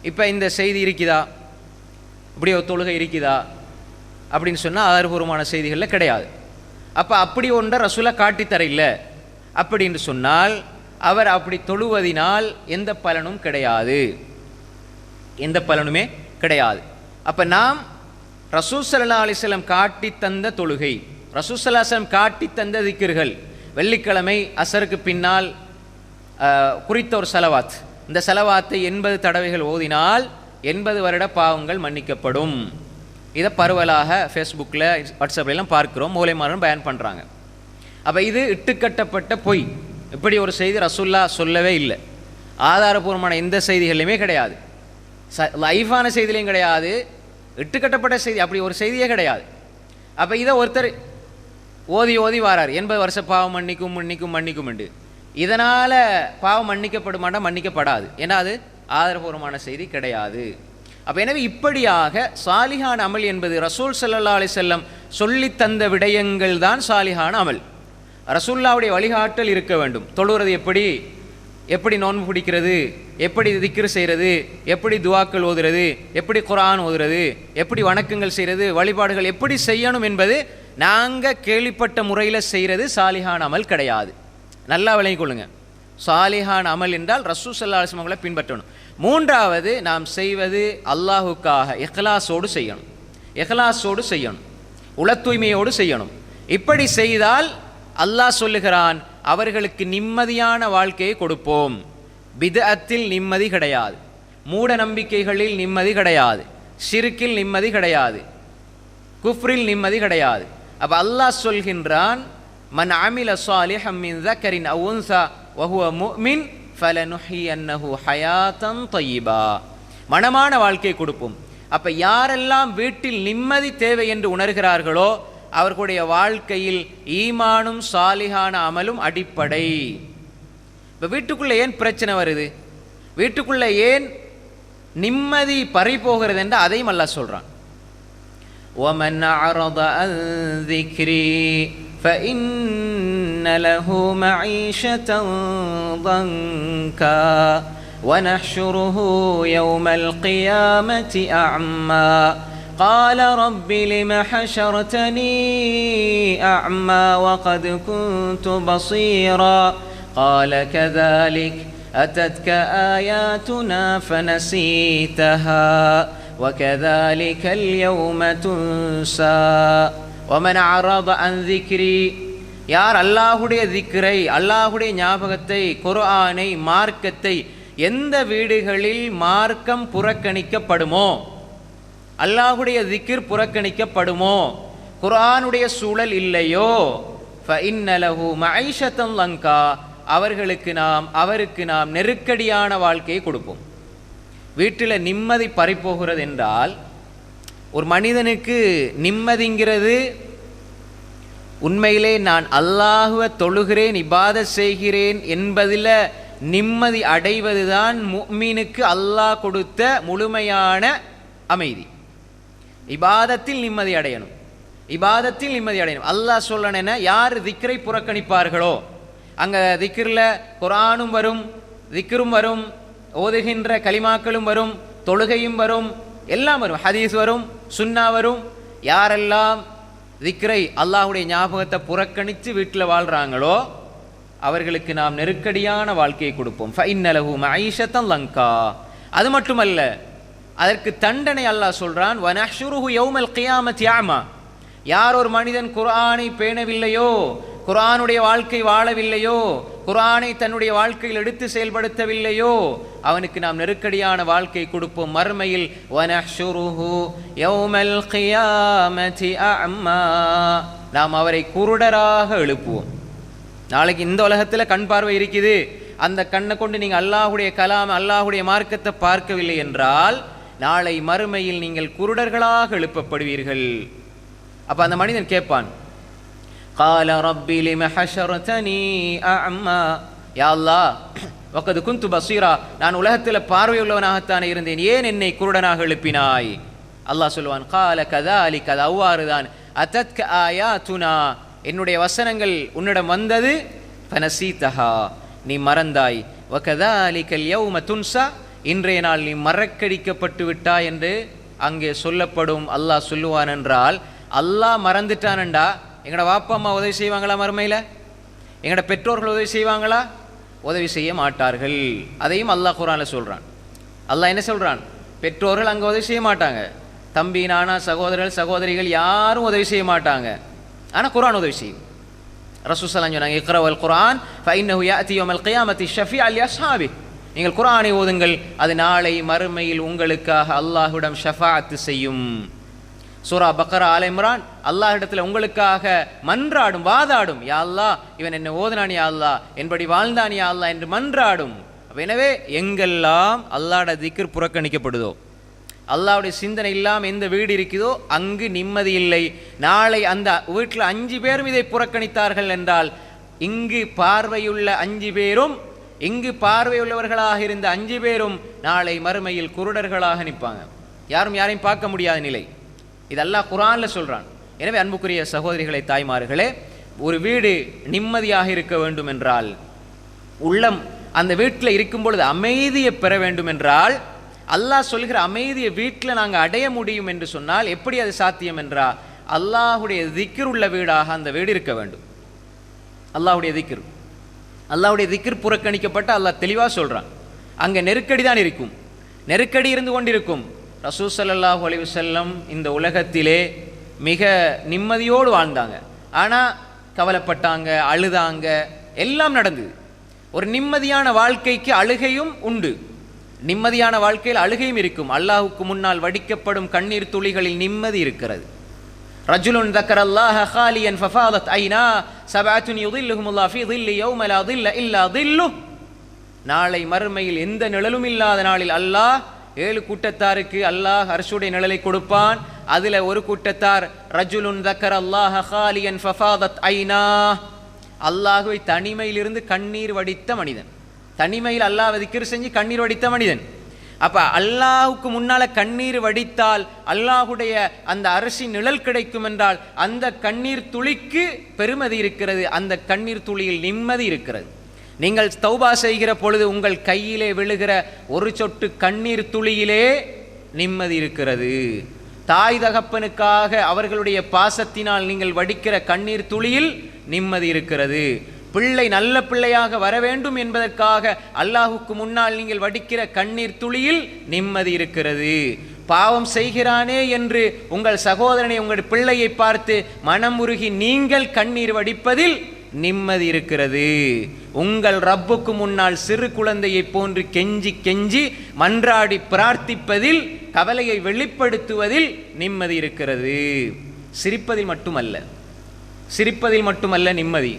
இப்போ இந்த செய்தி இருக்குதா, இப்படி ஒரு தொழுகை இருக்குதா அப்படின்னு சொன்னால் ஆதாரபூர்வமான செய்திகளில் கிடையாது. அப்போ அப்படி ஒன்றை ரசூலா காட்டித்தர இல்லை அப்படின்னு சொன்னால் அவர் அப்படி தொழுவதினால் எந்த பலனும் கிடையாது, எந்த பலனுமே கிடையாது. அப்போ நாம் ரசூல் ஸல்லல்லாஹு அலைஹி வஸல்லம் காட்டி தந்த தொழுகை, ரசூல் ஸல்லல்லாஹு அலைஹி வஸல்லம் காட்டி தந்த திக்ர்கள், வெள்ளிக்கிழமை அசருக்கு பின்னால் குறித்த ஒரு செலவாத், இந்த செலவாத்தை 80 தடவைகள் ஓதினால் 80 வருட பாவங்கள் மன்னிக்கப்படும். இதை பரவலாக ஃபேஸ்புக்கில் வாட்ஸ்அப்லாம் பார்க்குறோம், மூலைமாரும் பயன் பண்ணுறாங்க. அப்போ இது இட்டுக்கட்டப்பட்ட பொய். இப்படி ஒரு செய்தி ரசூல்லா சொல்லவே இல்லை, ஆதாரபூர்வமான எந்த செய்திகள்லையுமே கிடையாது, லைஃபான செய்திலையும் கிடையாது, இட்டுக்கட்டப்பட்ட செய்தி அப்படி ஒரு செய்தியே கிடையாது. அப்போ இதை ஒருத்தர் ஓதி ஓதி வாரார், 80 வருஷம் பாவம் மன்னிக்கும் என்று. இதனால் பாவம் மன்னிக்கப்படுமாட்டா, மன்னிக்கப்படாது. ஏன்னா அது ஆதாரபூர்வமான செய்தி கிடையாது. அப்போ எனவே இப்படியாக சாலிஹான அமல் என்பது ரசூல் ஸல்லல்லாஹு அலைஹி வஸல்லம் சொல்லி தந்த விடயங்கள் தான் சாலிஹான அமல். ரசூல்லாவுடைய வழிகாட்டல் இருக்க வேண்டும். தொழுகிறது எப்படி நோன்பு பிடிக்கிறது, எப்படி திக்ர் செய்கிறது, எப்படி துவாக்கள் ஓதுறது, எப்படி குர்ஆன் ஓதுறது, எப்படி வணக்கங்கள் செய்கிறது, வழிபாடுகள் எப்படி செய்யணும் என்பது நாங்கள் கேள்விப்பட்ட முறையில் செய்கிறது சாலிஹான அமல் கிடையாது. நல்லா விளங்கிக் கொள்ளுங்க. சாலிஹான் அமல் என்றால் ரசூல் ஸல்லல்லாஹு அலைஹி வஸல்லம் பின்பற்றணும். மூன்றாவது, நாம் செய்வது அல்லாஹுக்காக இஹ்லாஸோடு செய்யணும், இஹ்லாஸோடு செய்யணும், உள தூய்மையோடு செய்யணும். இப்படி செய்தால் அல்லாஹ் சொல்லுகிறான், அவர்களுக்கு நிம்மதியான வாழ்க்கையை கொடுப்போம். பித்அத்தில் நிம்மதி கிடையாது, மூட நம்பிக்கைகளில் நிம்மதி கிடையாது, ஷிர்கில் நிம்மதி கிடையாது, குஃப்ரில் நிம்மதி கிடையாது. அப்போ அல்லாஹ் சொல்கின்றான், மன் அமில ஸாலிஹம் மின் ذكرٍ أو أنثى وهو مؤمن فلنحيينه حياة طيبة. மனமான வாழ்க்கையை கொடுப்போம். அப்போ யாரெல்லாம் வீட்டில் நிம்மதி தேவை என்று உணர்கிறார்களோ அவர்களுடைய வாழ்க்கையில் ஈமானும் சாலிஹான அமலும் அடிப்படை. இப்போ வீட்டுக்குள்ளே ஏன் பிரச்சனை வருது, வீட்டுக்குள்ளே ஏன் நிம்மதி பறி போகிறது என்று அதையும் அல்லாஹ் சொல்கிறான். وَمَنْ أَعْرَضَ عَنْ ذِكْرِي فَإِنَّ لَهُ مَعِيشَةً ضَنْكًا وَنَحْشُرُهُ يَوْمَ الْقِيَامَةِ أَعْمَى قَالَ رَبِّ لِمَ حَشَرْتَنِي أَعْمَى وَقَدْ كُنْتُ بَصِيرًا قَالَ كَذَلِكَ أَتَتْكَ آيَاتُنَا فَنَسِيتَهَا وَكَذَلِكَ الْيَوْمَ تُنْسَى وَمَنْ أَعْرَضَ عَنْ ذِكْرِي யார் அல்லாஹுடைய திக்ரை, அல்லாஹுடைய ஞாபகத்தை, குர்ஆனை, மார்க்கத்தை, எந்த வீடுகளில் மார்க்கம் புறக்கணிக்கப்படுமோ, அல்லாஹுடைய திக்ர் புறக்கணிக்கப்படுமோ, குர்ஆனுடைய சூழல் இல்லையோ, فَإِنَّ لَهُ مَعِيشَةً ضَنْكًا அவருக்கு நாம் நெருக்கடியான வாழ்க்கையை கொடுப்போம். வீட்டில் நிம்மதி பறிப்போகிறது என்றால், ஒரு மனிதனுக்கு நிம்மதிங்கிறது உண்மையிலே நான் அல்லாஹுவை தொழுகிறேன், இபாதத் செய்கிறேன் என்பதில் நிம்மதி அடைவதுதான் முஃமினுக்கு அல்லாஹ் கொடுத்த முழுமையான அமைதி. இபாதத்தில் நிம்மதி அடையணும், இபாதத்தில் நிம்மதி அடையணும். அல்லாஹ் சொல்லணும்னா, யார் திக்ரை புறக்கணிப்பார்களோ, அங்கே திக்ரில் குர்ஆனும் வரும், திக்ரும் வரும், ஓதுகின்ற கலிமாக்களும் வரும், தொழுகையும் வரும், எல்லாம் வரும், ஹதீஸ் வரும், சுன்னா வரும். யாரெல்லாம் திக்ரை, அல்லாஹுடைய ஞாபகத்தை புறக்கணித்து வீட்டில் வாழ்கிறாங்களோ அவர்களுக்கு நாம் நெருக்கடியான வாழ்க்கையை கொடுப்போம். فَإِنَّ لَهُ مَعِيشَةً ضَنْكًا அது மட்டுமல்ல, அதற்கு தண்டனை அல்லாஹ் சொல்றான். وَنَحْشُرُهُ يَوْمَ الْقِيَامَةِ أَعْمَى யார் ஒரு மனிதன் குர்ஆனை பேணவில்லையோ, குர்ஆனுடைய வாழ்க்கை வாழவில்லையோ, குர்ஆனை தன்னுடைய வாழ்க்கையில் எடுத்து செயல்படுத்தவில்லையோ, அவனுக்கு நாம் நெருக்கடியான வாழ்க்கை கொடுப்போம் மறுமையில். وَنَحْشُرُهُ يَوْمَ الْقِيَامَةِ أَعْمَى நாம் அவரை குருடராக எழுப்புவோம். நாளைக்கு இந்த உலகத்தில் கண் பார்வை இருக்குது, அந்த கண்ணை கொண்டு நீங்கள் அல்லாஹுடைய கலாம், அல்லாஹுடைய மார்க்கத்தை பார்க்கவில்லை என்றால் நாளை மறுமையில் நீங்கள் குருடர்களாக எழுப்பப்படுவீர்கள். அப்போ அந்த மனிதன் கேட்பான், قال ربي لم حشرتني أعمى யா அல்லாஹ் وقد كنت بصيرا நான் உலகத்தில் பார்வையுள்ளவனாகத்தானே இருந்தேன், ஏன் என்னை குருடனாக எழுப்பினாய்? அல்லாஹ் சொல்லுவான், قال كذلك அது அவ்வாறுதான், أتتك آياتنا என்னுடைய வசனங்கள் உன்னிடம் வந்தது, فنسيتها நீ மறந்தாய், وكذلك اليوم تنسى இன்றைய நாள் நீ மறக்கடிக்கப்பட்டு விட்டாய் என்று அங்கே சொல்லப்படும். அல்லாஹ் சொல்லுவான் என்றால், அல்லாஹ் மறந்துட்டானண்டா எங்களோட வாப்பா அம்மா உதவி செய்வாங்களா? மறுமையில் எங்களோட பெற்றோர்கள் உதவி செய்வாங்களா? உதவி செய்ய மாட்டார்கள். அதையும் அல்லாஹ் குர்ஆனில் சொல்கிறான். அல்லாஹ் என்ன சொல்கிறான்? பெற்றோர்கள் அங்கே உதவி செய்ய மாட்டாங்க, தம்பி நானா சகோதரர்கள் சகோதரிகள் யாரும் உதவி செய்ய மாட்டாங்க. ஆனால் குர்ஆன் உதவி செய்யும். ரசூல் ஸல்லல்லாஹு அலைஹி வஸல்லம் சொன்னாங்க, இக்ரவல் குர்ஆன் ஃபஇன்னஹு யாதி யௌமல் கியாமத்தி ஷஃபீஅன் லிஅஸ்ஹாபிஹி நீங்கள் குர்ஆனை ஓதுங்கள், அது நாளை மறுமையில் உங்களுக்காக அல்லாஹ்விடம் ஷஃபாஅத் செய்யும். சூரா பக்ரா, ஆல இம்ரான் அல்லாஹ்விடத்தில் உங்களுக்காக மன்றாடும், வாதாடும். யா அல்லாஹ் இவன் என்ன ஓதுனான், யா அல்லாஹ் என்படி வாழ்ந்தான், யா அல்லாஹ் என்று மன்றாடும். எனவே எங்கெல்லாம் அல்லாஹ்வுடைய திக்ர் புறக்கணிக்கப்படுதோ, அல்லாஹ்வுடைய சிந்தனை இல்லாமல் எந்த வீடு இருக்குதோ அங்கு நிம்மதி இல்லை. நாளை அந்த வீட்டில் 5 பேரும் இதை புறக்கணித்தார்கள் என்றால், இங்கு பார்வையுள்ள 5 பேரும், இங்கு பார்வையுள்ளவர்களாக இருந்த 5 பேரும் நாளை மறுமையில் குருடர்களாக நிற்பாங்க. யாரும் யாரையும் பார்க்க முடியாத நிலை. இது அல்லாஹ் குர்ஆனில் சொல்கிறான். எனவே அன்புக்குரிய சகோதரிகளை, தாய்மார்களே, ஒரு வீடு நிம்மதியாக இருக்க வேண்டும் என்றால், உள்ளம் அந்த வீட்டில் இருக்கும் பொழுது அமைதியை பெற வேண்டும் என்றால், அல்லாஹ் சொல்கிற அமைதியை வீட்டில் நாங்கள் அடைய முடியும் என்று சொன்னால் எப்படி அது சாத்தியம் என்றால், அல்லாஹுடைய திக்ர் உள்ள வீடாக அந்த வீடு இருக்க வேண்டும். அல்லாஹுடைய திக்ர், அல்லாஹுடைய திக்ர் புறக்கணிக்கப்பட்ட அல்லாஹ் தெளிவாக சொல்கிறான். அங்கே நெருக்கடி தான் இருக்கும், நெருக்கடி இருந்து கொண்டிருக்கும். ரசூல் ஸல்லல்லாஹு அலைஹி வஸல்லம் இந்த உலகத்திலே மிக நிம்மதியோடு வாழ்ந்தாங்க. ஆனால் கவலைப்பட்டாங்க, அழுதாங்க, எல்லாம் நடந்தது. ஒரு நிம்மதியான வாழ்க்கைக்கு அழுகையும் உண்டு, நிம்மதியான வாழ்க்கையில் அழுகையும் இருக்கும். அல்லாஹுக்கு முன்னால் வடிக்கப்படும் கண்ணீர் துளிகளில் நிம்மதி இருக்கிறது. ரஜுலுன் தக்கரல்லாஹ ஹாலியன் ஃபஃபாதத் ஐனா சபஅத்துன் யுதில்லுஹுமுல்லாஹ் ஃபீ தில்லி யௌம லா தில்ல இல்லா தில்லுஹ் நாளை மறுமையில் எந்த நிழலும் இல்லாத நாளில் அல்லாஹ் 7 கூட்டத்தாருக்கு அல்லாஹ் அர்ஷுடைய நிழலை கொடுப்பான். அதில் ஒரு கூட்டத்தார் ரஜுலுன் தக்கர் அல்லாஹ ஹாலியன் ஃபஃபாதத் ஐனா, அல்லாஹுவை தனிமையிலிருந்து கண்ணீர் வடித்த மனிதன். தனிமையில் அல்லாஹ் திக்ர் செஞ்சு கண்ணீர் வடித்த மனிதன். அப்போ அல்லாஹுக்கு முன்னால் கண்ணீர் வடித்தால் அல்லாஹுடைய அந்த அரசின் நிழல் கிடைக்கும் என்றால் அந்த கண்ணீர் துளிக்கு பெருமதி இருக்கிறது, அந்த கண்ணீர் துளியில் நிம்மதி இருக்கிறது. நீங்கள் தௌபா செய்கிற பொழுது உங்கள் கையிலே விழுகிற ஒரு சொட்டு கண்ணீர் துளியிலே நிம்மதி இருக்கிறது. தாய் தகப்பனுக்காக அவர்களுடைய பாசத்தினால் நீங்கள் வடிக்கிற கண்ணீர் துளியில் நிம்மதி இருக்கிறது. பிள்ளை நல்ல பிள்ளையாக வர வேண்டும் என்பதற்காக அல்லாஹுக்கு முன்னால் நீங்கள் வடிக்கிற கண்ணீர் துளியில் நிம்மதி இருக்கிறது. பாவம் செய்கிறானே என்று உங்கள் சகோதரனை உங்கள் பிள்ளையை பார்த்து மனம் உருகி நீங்கள் கண்ணீர் வடிப்பதில் நிம்மதி இருக்கிறது. உங்கள் ரப்புக்கு முன்னால் சிறு குழந்தையை போன்று கெஞ்சி கெஞ்சி மன்றாடி பிரார்த்திப்பதில், கவலையை வெளிப்படுத்துவதில் நிம்மதி இருக்கிறது. சிரிப்பதில் மட்டுமல்ல நிம்மதி.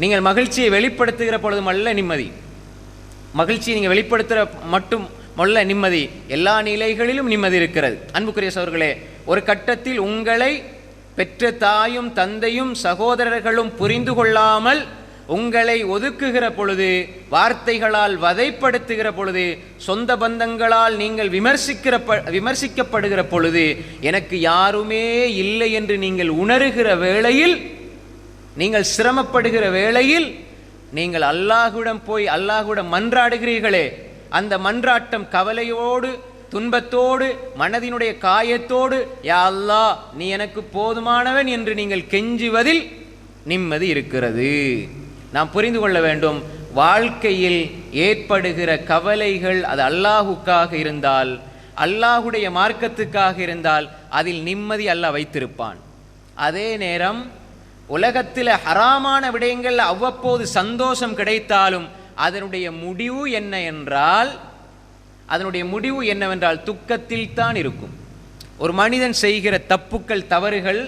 நீங்கள் மகிழ்ச்சியை வெளிப்படுத்துகிற பொழுதுமல்ல நிம்மதி. மகிழ்ச்சியை நீங்கள் வெளிப்படுத்துகிற மட்டுமல்ல நிம்மதி, எல்லா நிலைகளிலும் நிம்மதி இருக்கிறது. அன்புக்குரிய சகோதரர்களே, ஒரு கட்டத்தில் உங்களை பெற்ற தாயும் தந்தையும் சகோதரர்களும் புரிந்து கொள்ளாமல் உங்களை ஒதுக்குகிற பொழுது, வார்த்தைகளால் வதைப்படுத்துகிற பொழுது, சொந்த பந்தங்களால் நீங்கள் விமர்சிக்கப்படுகிற பொழுது, எனக்கு யாருமே இல்லை என்று நீங்கள் உணர்கிற வேளையில், நீங்கள் சிரமப்படுகிற வேளையில், நீங்கள் அல்லாஹ்விடம் போய் அல்லாஹ்விடம் மன்றாடுகிறீர்களே, அந்த மன்றாட்டம் கவலையோடு துன்பத்தோடு மனதினுடைய காயத்தோடு, யா அல்லாஹ் நீ எனக்கு போதுமானவன் என்று நீங்கள் கெஞ்சுவதில் நிம்மதி இருக்கிறது. நாம் புரிந்து கொள்ள வேண்டும், வாழ்க்கையில் ஏற்படுகிற கவலைகள் அது அல்லாஹுக்காக இருந்தால், அல்லாஹுடைய மார்க்கத்துக்காக இருந்தால் அதில் நிம்மதி அல்லாஹ் வைத்திருப்பான். அதே நேரம் உலகத்தில் ஹராமான விடயங்கள் அவ்வப்போது சந்தோஷம் கிடைத்தாலும் அதனுடைய முடிவு என்னவென்றால் துக்கத்தில் தான் இருக்கும். ஒரு மனிதன் செய்கிற தப்புக்கள் தவறுகள்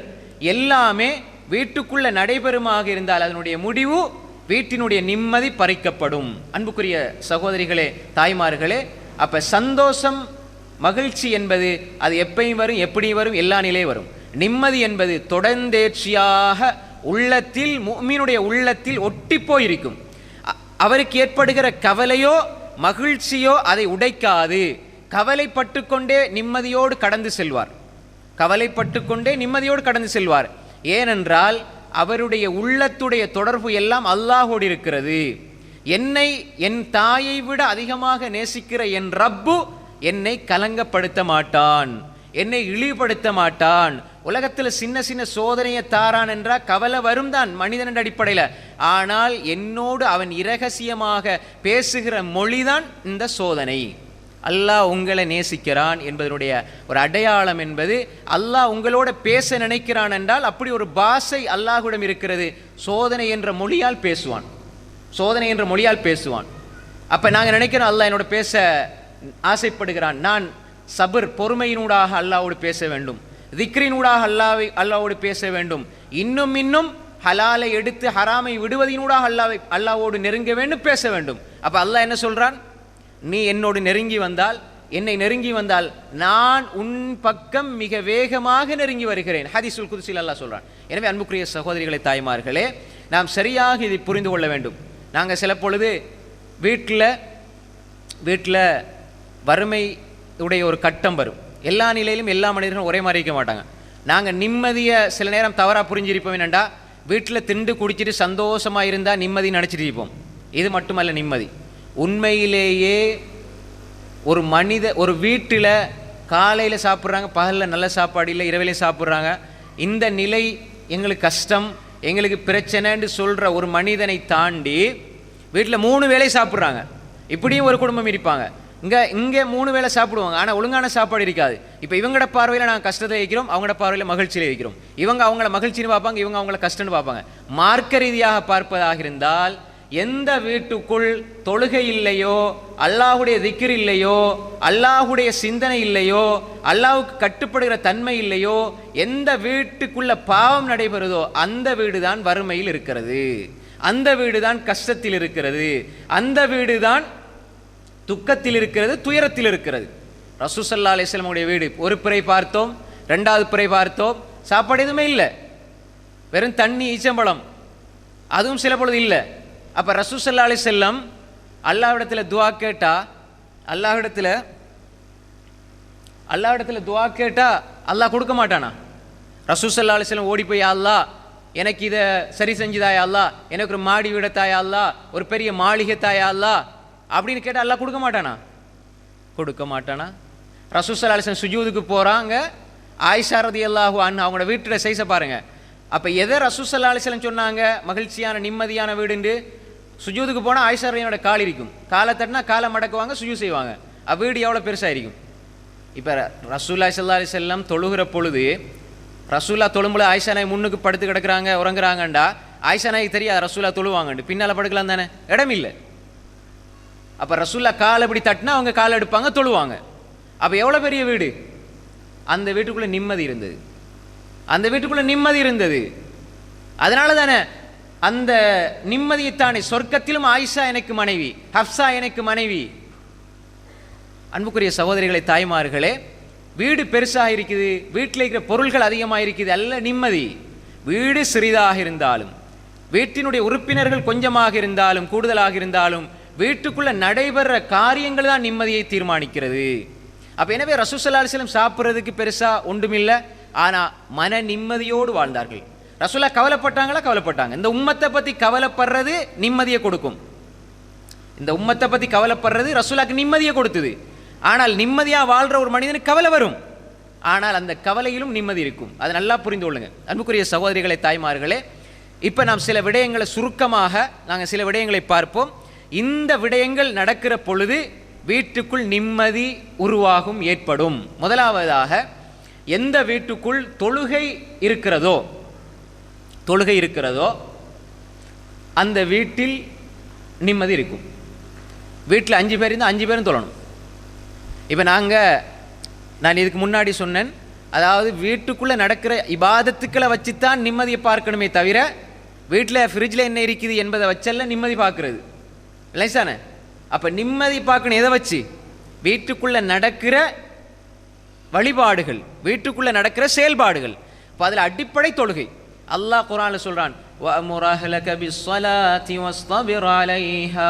எல்லாமே வீட்டுக்குள்ள நடைபெறுமாக இருந்தால் அதனுடைய முடிவு வீட்டினுடைய நிம்மதி பறிக்கப்படும். அன்புக்குரிய சகோதரிகளே, தாய்மார்களே, அப்ப சந்தோஷம் மகிழ்ச்சி என்பது அது எப்பயும் வரும், எப்படி வரும், எல்லா நிலையும் வரும். நிம்மதி என்பது தொடர்ந்தேர்ச்சியாக உள்ளத்தில், முஃமினுடைய உள்ளத்தில் ஒட்டி போயிருக்கும். அவருக்கு ஏற்படுகிற கவலையோ மகிழ்ச்சியோ அதை உடைக்காது. கவலைப்பட்டு கொண்டே நிம்மதியோடு கடந்து செல்வார். ஏனென்றால் அவருடைய உள்ளத்துடைய தொடர்பு எல்லாம் அல்லாஹோடு இருக்கிறது. என்னை என் தாயை விட அதிகமாக நேசிக்கிற என் ரப்பு என்னை கலங்கப்படுத்த மாட்டான், என்னை இழிவுபடுத்த மாட்டான். உலகத்தில் சின்ன சின்ன சோதனையை தாரான் என்றால் கவலை வரும் தான் மனிதன் அடிப்படையில். ஆனால் என்னோடு அவன் இரகசியமாக பேசுகிற மொழிதான் இந்த சோதனை. அல்லாஹ் உங்களை நேசிக்கிறான் என்பதனுடைய ஒரு அடையாளம் என்பது, அல்லாஹ் உங்களோட பேச நினைக்கிறான் என்றால் அப்படி ஒரு பாஷை அல்லாஹ்விடம் இருக்கிறது. சோதனை என்ற மொழியால் பேசுவான். அப்போ நாங்கள் நினைக்கிறோம் அல்லாஹ் என்னோட பேச ஆசைப்படுகிறான். நான் சபர் பொறுமையினூடாக அல்லாஹ்வோடு பேச வேண்டும், திக்ரினூடாக அல்லாஹ்வோடு பேச வேண்டும், இன்னும் ஹலாலை எடுத்து ஹராமை விடுவதினூடாக அல்லாஹ்வோடு நெருங்க வேண்டும், பேச வேண்டும். அப்போ அல்லாஹ் என்ன சொல்றான்? நீ என்னோடு என்னை நெருங்கி வந்தால் நான் உன் பக்கம் மிக வேகமாக நெருங்கி வருகிறேன். ஹதீஸுல் குத்ஸில் அல்லாஹ் சொல்றான். எனவே அன்புக்குரிய சகோதரிகளே, தாய்மார்களே, நாம் சரியாக இதை புரிந்து கொள்ள வேண்டும். நாங்கள் சில பொழுது வீட்டில் வறுமை உடைய ஒரு கட்டம் வரும். எல்லா நிலையிலும் எல்லா மனிதர்களும் ஒரே மாதிரி இருக்க மாட்டாங்க. நாங்கள் நிம்மதியை சில நேரம் தவறாக புரிஞ்சிருப்போம். என்னண்டா, வீட்டில் திண்டு குடிச்சிட்டு சந்தோஷமாக இருந்தால் நிம்மதி நினச்சிட்டு இருப்போம். இது மட்டுமல்ல நிம்மதி. உண்மையிலேயே ஒரு வீட்டில் காலையில் சாப்பிட்றாங்க, பகலில் நல்ல சாப்பாடு இல்லை, இரவிலே சாப்பிட்றாங்க, இந்த நிலை எங்களுக்கு கஷ்டம், எங்களுக்கு பிரச்சனைன்னு சொல்கிற ஒரு மனிதனை தாண்டி வீட்டில் 3 வேளை சாப்பிட்றாங்க. இப்படியும் ஒரு குடும்பம் இருப்பாங்க. இங்கே 3 வேளை சாப்பிடுவாங்க, ஆனால் ஒழுங்கான சாப்பாடு இருக்காது. இப்போ இவங்களோட பார்வையில் நாங்கள் கஷ்டத்தை வைக்கிறோம், அவங்களோட பார்வையில் மகிழ்ச்சியில் வைக்கிறோம். இவங்க அவங்கள மகிழ்ச்சின்னு பார்ப்பாங்க, இவங்க அவங்கள கஷ்டம்னு பார்ப்பாங்க. மார்க்க ரீதியாக பார்ப்பதாக இருந்தால் எந்த வீட்டுக்குள் தொழுகை இல்லையோ, அல்லாஹுடைய திக்ர் இல்லையோ, அல்லாஹுடைய சிந்தனை இல்லையோ, அல்லாஹுக்கு கட்டுப்படுகிற தன்மை இல்லையோ, எந்த வீட்டுக்குள்ள பாவம் நடைபெறுதோ அந்த வீடு தான் வறுமையில் இருக்கிறது, அந்த வீடு தான் கஷ்டத்தில் இருக்கிறது, அந்த வீடு தான் துக்கத்தில் இருக்கிறது, துயரத்தில் இருக்கிறது. ரசூல் ஸல்லல்லாஹு அலைஹி வஸல்லம் உடைய வீடு ஒரு பிறை பார்த்தோம், ரெண்டாவது பிறை பார்த்தோம், சாப்பாடு எதுவுமே இல்லை, வெறும் தண்ணி ஈச்சம்பழம், அதுவும் சில பொழுது இல்லை. அப்போ ரசூல் ஸல்லல்லாஹு அலைஹி வஸல்லம் அல்லாஹ்விடத்தில் துஆ கேட்டா, அல்லாஹ்விடத்தில் துஆ கேட்டா அல்லாஹ் கொடுக்க மாட்டானா? ரசூல் ஸல்லல்லாஹு அலைஹி வஸல்லம் ஓடி போய், யா அல்லாஹ் எனக்கு இதை சரி செஞ்சுதாயா அல்லாஹ், எனக்கு ஒரு மாடி வீடத்தாயா அல்லாஹ், ஒரு பெரிய மாளிகை தாயா அல்லாஹ் அப்படின்னு கேட்டால் அல்லாஹ் கொடுக்க மாட்டானா? கொடுக்க மாட்டானா? ரசூல் ஸல்லல்லாஹு அலைஹி வஸல்லம் சுஜூதுக்கு போகிறாங்க, ஆயிஷா ரலியல்லாஹு அன்ஹா அவங்களோட வீட்டோட சைஸை பாருங்க. அப்போ எதை ரசூல் ஸல்லல்லாஹு அலைஹி வஸல்லம் சொன்னாங்க மகிழ்ச்சியான நிம்மதியான வீடுண்டு? சுஜூதுக்கு போனால் ஆயிஷா ரலியோட கால் இருக்கும், காலை தட்டினா காலை மடக்குவாங்க, சுஜூ செய்வாங்க. வீடு எவ்வளோ பெருசாக இருக்கும். இப்போ ரசூலுல்லாஹி ஸல்லல்லாஹு அலைஹி வஸல்லம் தொழுகிற பொழுது, ரசூல்லா தொழும்புல ஆயிஷா நாய் முன்னுக்கு படுத்து கிடக்குறாங்க, உறங்குறாங்கண்டா ஆயிஷா நாய்க்கு தெரியாது ரசூல்லா தொழுவாங்கண்டு, பின்னால் படுக்கலாம் தானே, இடம் இல்லை. அப்போ ரசூல்லா காலை இப்படி தட்டினா அவங்க காலை எடுப்பாங்க, தொழுவாங்க. அப்போ எவ்வளோ பெரிய வீடு. அந்த வீட்டுக்குள்ளே நிம்மதி இருந்தது, அந்த வீட்டுக்குள்ளே நிம்மதி இருந்தது. அதனால தானே அந்த நிம்மதியைத்தானே சொர்க்கத்திலும் ஆயிஷா எனக்கு மனைவி, ஹப்சா எனக்கு மனைவி. அன்புக்குரிய சகோதரிகளை, தாய்மார்களே, வீடு பெருசாக இருக்குது, வீட்டில் இருக்கிற பொருள்கள் அதிகமாக இருக்குது, அல்ல நிம்மதி. வீடு சிறிதாக இருந்தாலும், வீட்டினுடைய உறுப்பினர்கள் கொஞ்சமாக இருந்தாலும் கூடுதலாக இருந்தாலும், வீட்டுக்குள்ள நடைபெற காரியங்கள் தான் நிம்மதியை தீர்மானிக்கிறது. அப்போ எனவே ரசூல் ஸல்லல்லாஹு அலைஹி வஸல்லம் சாப்பிட்றதுக்கு பெருசாக ஒன்றுமில்லை, ஆனால் மன நிம்மதியோடு வாழ்ந்தார்கள். ரசூலா கவலைப்பட்டாங்களா? கவலைப்பட்டாங்க. இந்த உம்மத்தை பற்றி கவலைப்படுறது நிம்மதியை கொடுக்கும். இந்த உம்மத்தை பற்றி கவலைப்படுறது ரசூலாக்கு நிம்மதியை கொடுத்தது. ஆனால் நிம்மதியாக வாழ்கிற ஒரு மனிதனுக்கு கவலை வரும், ஆனால் அந்த கவலையிலும் நிம்மதி இருக்கும். அதை நல்லா புரிந்து கொள்ளுங்க அன்புக்குரிய சகோதரிகளை, தாய்மார்களே. இப்போ நாம் சில விடயங்களை சுருக்கமாக நாங்கள் சில விடயங்களை பார்ப்போம். இந்த விடயங்கள் நடக்கிற பொழுது வீட்டுக்குள் நிம்மதி உருவாகும், ஏற்படும். முதலாவதாக, எந்த வீட்டுக்குள் தொழுகை இருக்கிறதோ அந்த வீட்டில் நிம்மதி இருக்கும். வீட்டில் 5 பேர் இருந்தால் 5 பேரும் தொழணும். இப்போ நான் இதுக்கு முன்னாடி சொன்னேன், அதாவது வீட்டுக்குள்ளே நடக்கிற இபாதத்துக்களை வச்சுத்தான் நிம்மதியை பார்க்கணுமே தவிர, வீட்டில் ஃப்ரிட்ஜில் என்ன இருக்குது என்பதை வச்செல்லாம் நிம்மதி பார்க்கறது இல்லை சானே. அப்போ நிம்மதி பார்க்கணும் எதை வச்சு? வீட்டுக்குள்ளே நடக்கிற வழிபாடுகள், வீட்டுக்குள்ளே நடக்கிற செயல்பாடுகள். இப்போ அதில் அடிப்படை தொழுகை. அல்லாஹ் குர்ஆன்ல சொல்றான், வஅமுர் அஹ்லக பிஸ்ஸலாத்தி வஸ்தபிர் அலைஹா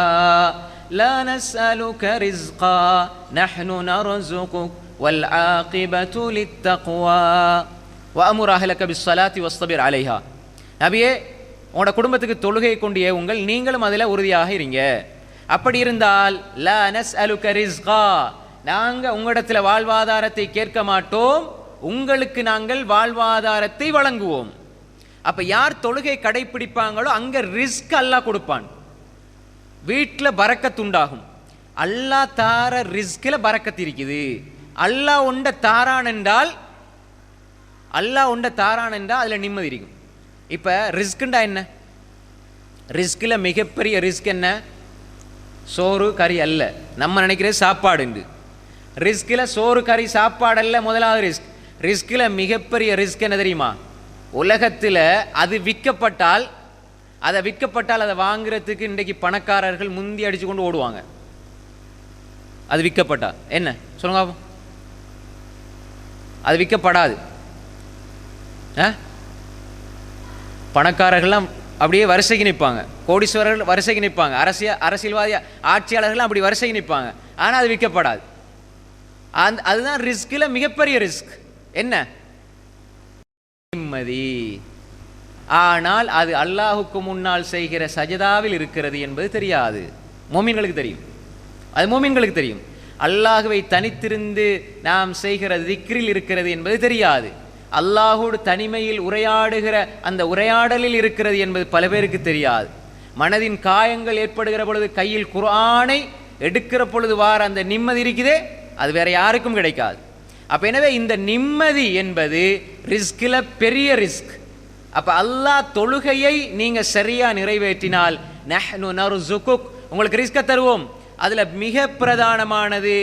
லா நஸ்அலுக ரிஸ்கா நஹ்னு நர்ஸுகுக் வல் ஆகிபத்து லித்தக்வா வஅமுர் அஹ்லக பிஸ்ஸலாத்தி வஸ்தபிர் அலைஹா. நபியே, உங்களோட குடும்பத்துக்கு தொழுகையை கொண்டு ஏவுங்கள், நீங்களும் அதில் உறுதியாக இருங்க. அப்படி இருந்தால் லா நஸ்அலுக ரிஸ்கா, நாங்கள் உங்களிடத்தில் வாழ்வாதாரத்தை கேட்க மாட்டோம், உங்களுக்கு நாங்கள் வாழ்வாதாரத்தை வழங்குவோம். அப்போ யார் தொழுகை கடைப்பிடிப்பாங்களோ அங்கே ரிஸ்க் அல்லாஹ் கொடுப்பான், வீட்டில் பரக்கத்து உண்டாகும். அல்லாஹ் தார ரிஸ்கில் பரக்கத்து இருக்குது. அல்லாஹ் உண்ட தாரான் என்றால் அதில் நிம்மதி இருக்கும். இப்போ ரிஸ்க்குண்டா என்ன? ரிஸ்கில் மிகப்பெரிய ரிஸ்க் என்ன? சோறு கறி அல்ல, நம்ம நினைக்கிறது சாப்பாடுண்டு. ரிஸ்கில் சோறு கறி சாப்பாடு அல்ல முதலாவது ரிஸ்க். ரிஸ்கில் மிகப்பெரிய ரிஸ்க் என்ன தெரியுமா? உலகத்தில் அது விற்கப்பட்டால் அதை வாங்குறதுக்கு இன்றைக்கு பணக்காரர்கள் முந்தி அடித்து கொண்டு ஓடுவாங்க. அது விற்கப்பட்டா என்ன சொல்லுங்க, அது விற்கப்படாது. பணக்காரர்கள்லாம் அப்படியே வரிசைக்கு நிற்பாங்க, கோடீஸ்வரர்கள் வரிசைக்கு நிற்பாங்க, அரசியல்வாதி ஆட்சியாளர்கள் அப்படி வரிசைக்கு நிற்பாங்க. ஆனால் அது விற்கப்படாது. அதுதான் ரிஸ்கில் மிகப்பெரிய ரிஸ்க். என்ன? நிம்மதி. ஆனால் அது அல்லாஹுக்கு முன்னால் செய்கிற சஜதாவில் இருக்கிறது என்பது தெரியாது. மோமின்களுக்கு தெரியும், அது மோமின்களுக்கு தெரியும். அல்லாஹுவை தனித்திருந்து நாம் செய்கிற திக்ரில் இருக்கிறது என்பது தெரியாது. அல்லாஹோடு தனிமையில் உரையாடுகிற அந்த உரையாடலில் இருக்கிறது என்பது பல பேருக்கு தெரியாது. மனதின் காயங்கள் ஏற்படுகிற பொழுது கையில் குர்ஆனை எடுக்கிற பொழுது வார அந்த நிம்மதி இருக்குதே, அது வேற யாருக்கும் கிடைக்காது. அப்போ எனவே இந்த நிம்மதி என்பது ரிஸ்கில் பெரிய ரிஸ்க். அப்போ அல்லாஹ் தொழுகையை நீங்கள் சரியாக நிறைவேற்றினால் நஹ்னு நர்ஸுகுக், உங்களுக்கு ரிஸ்கை தருவோம். அதில் மிக பிரதானமானது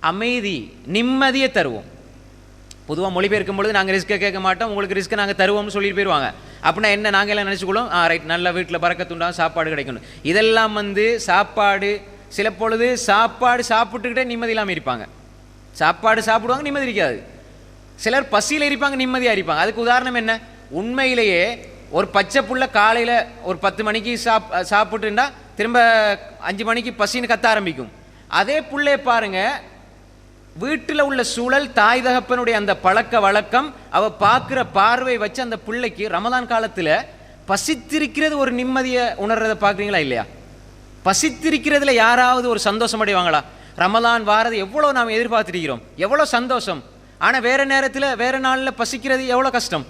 அமைதி, நிம்மதியை தருவோம். பொதுவாக மொழிபெயர்க்கும் பொழுது நாங்கள் ரிஸ்க்கை கேட்க மாட்டோம், உங்களுக்கு ரிஸ்க்கை நாங்கள் தருவோம்னு சொல்லிட்டு போயிடுவாங்க. அப்படின்னா என்ன, நாங்கள் எல்லாம் நினச்சிக்கொள்ளும், ரைட், நல்ல வீட்டில் பறக்கத்துண்டாகும், சாப்பாடு கிடைக்கணும். இதெல்லாம் சாப்பாடு, சில பொழுது சாப்பாடு சாப்பிட்டுக்கிட்டே நிம்மதி இல்லாமல் இருப்பாங்க. சாப்பாடு சாப்பிடுவாங்க, நிம்மதி இருக்காது. சிலர் பசியில் இருப்பாங்க, நிம்மதியாக இருப்பாங்க. அதுக்கு உதாரணம் என்ன? உண்மையிலேயே ஒரு பச்சை புள்ள காலையில் ஒரு 10 மணிக்கு சாப்பிட்டுண்டா திரும்ப 5 மணிக்கு பசின்னு கத்த ஆரம்பிக்கும். அதே புள்ளைய பாருங்க, வீட்டில் உள்ள சூழல், தாய் தகப்பனுடைய அந்த பழக்க வழக்கம், அவ பார்க்குற பார்வை வச்சு அந்த பிள்ளைக்கு ரமதான் காலத்தில் பசித்திருக்கிறது ஒரு நிம்மதியை உணர்றதை பார்க்குறீங்களா இல்லையா? பசித்திருக்கிறதுல யாராவது ஒரு சந்தோஷம் அடைவாங்களா? ரமதான் வாரது எவ்வளோ நாம் எதிர்பார்த்துருக்கிறோம், எவ்வளோ சந்தோஷம். ஆனால் வேறு நேரத்தில் வேறு நாளில் பசிக்கிறது எவ்வளோ கஷ்டம்.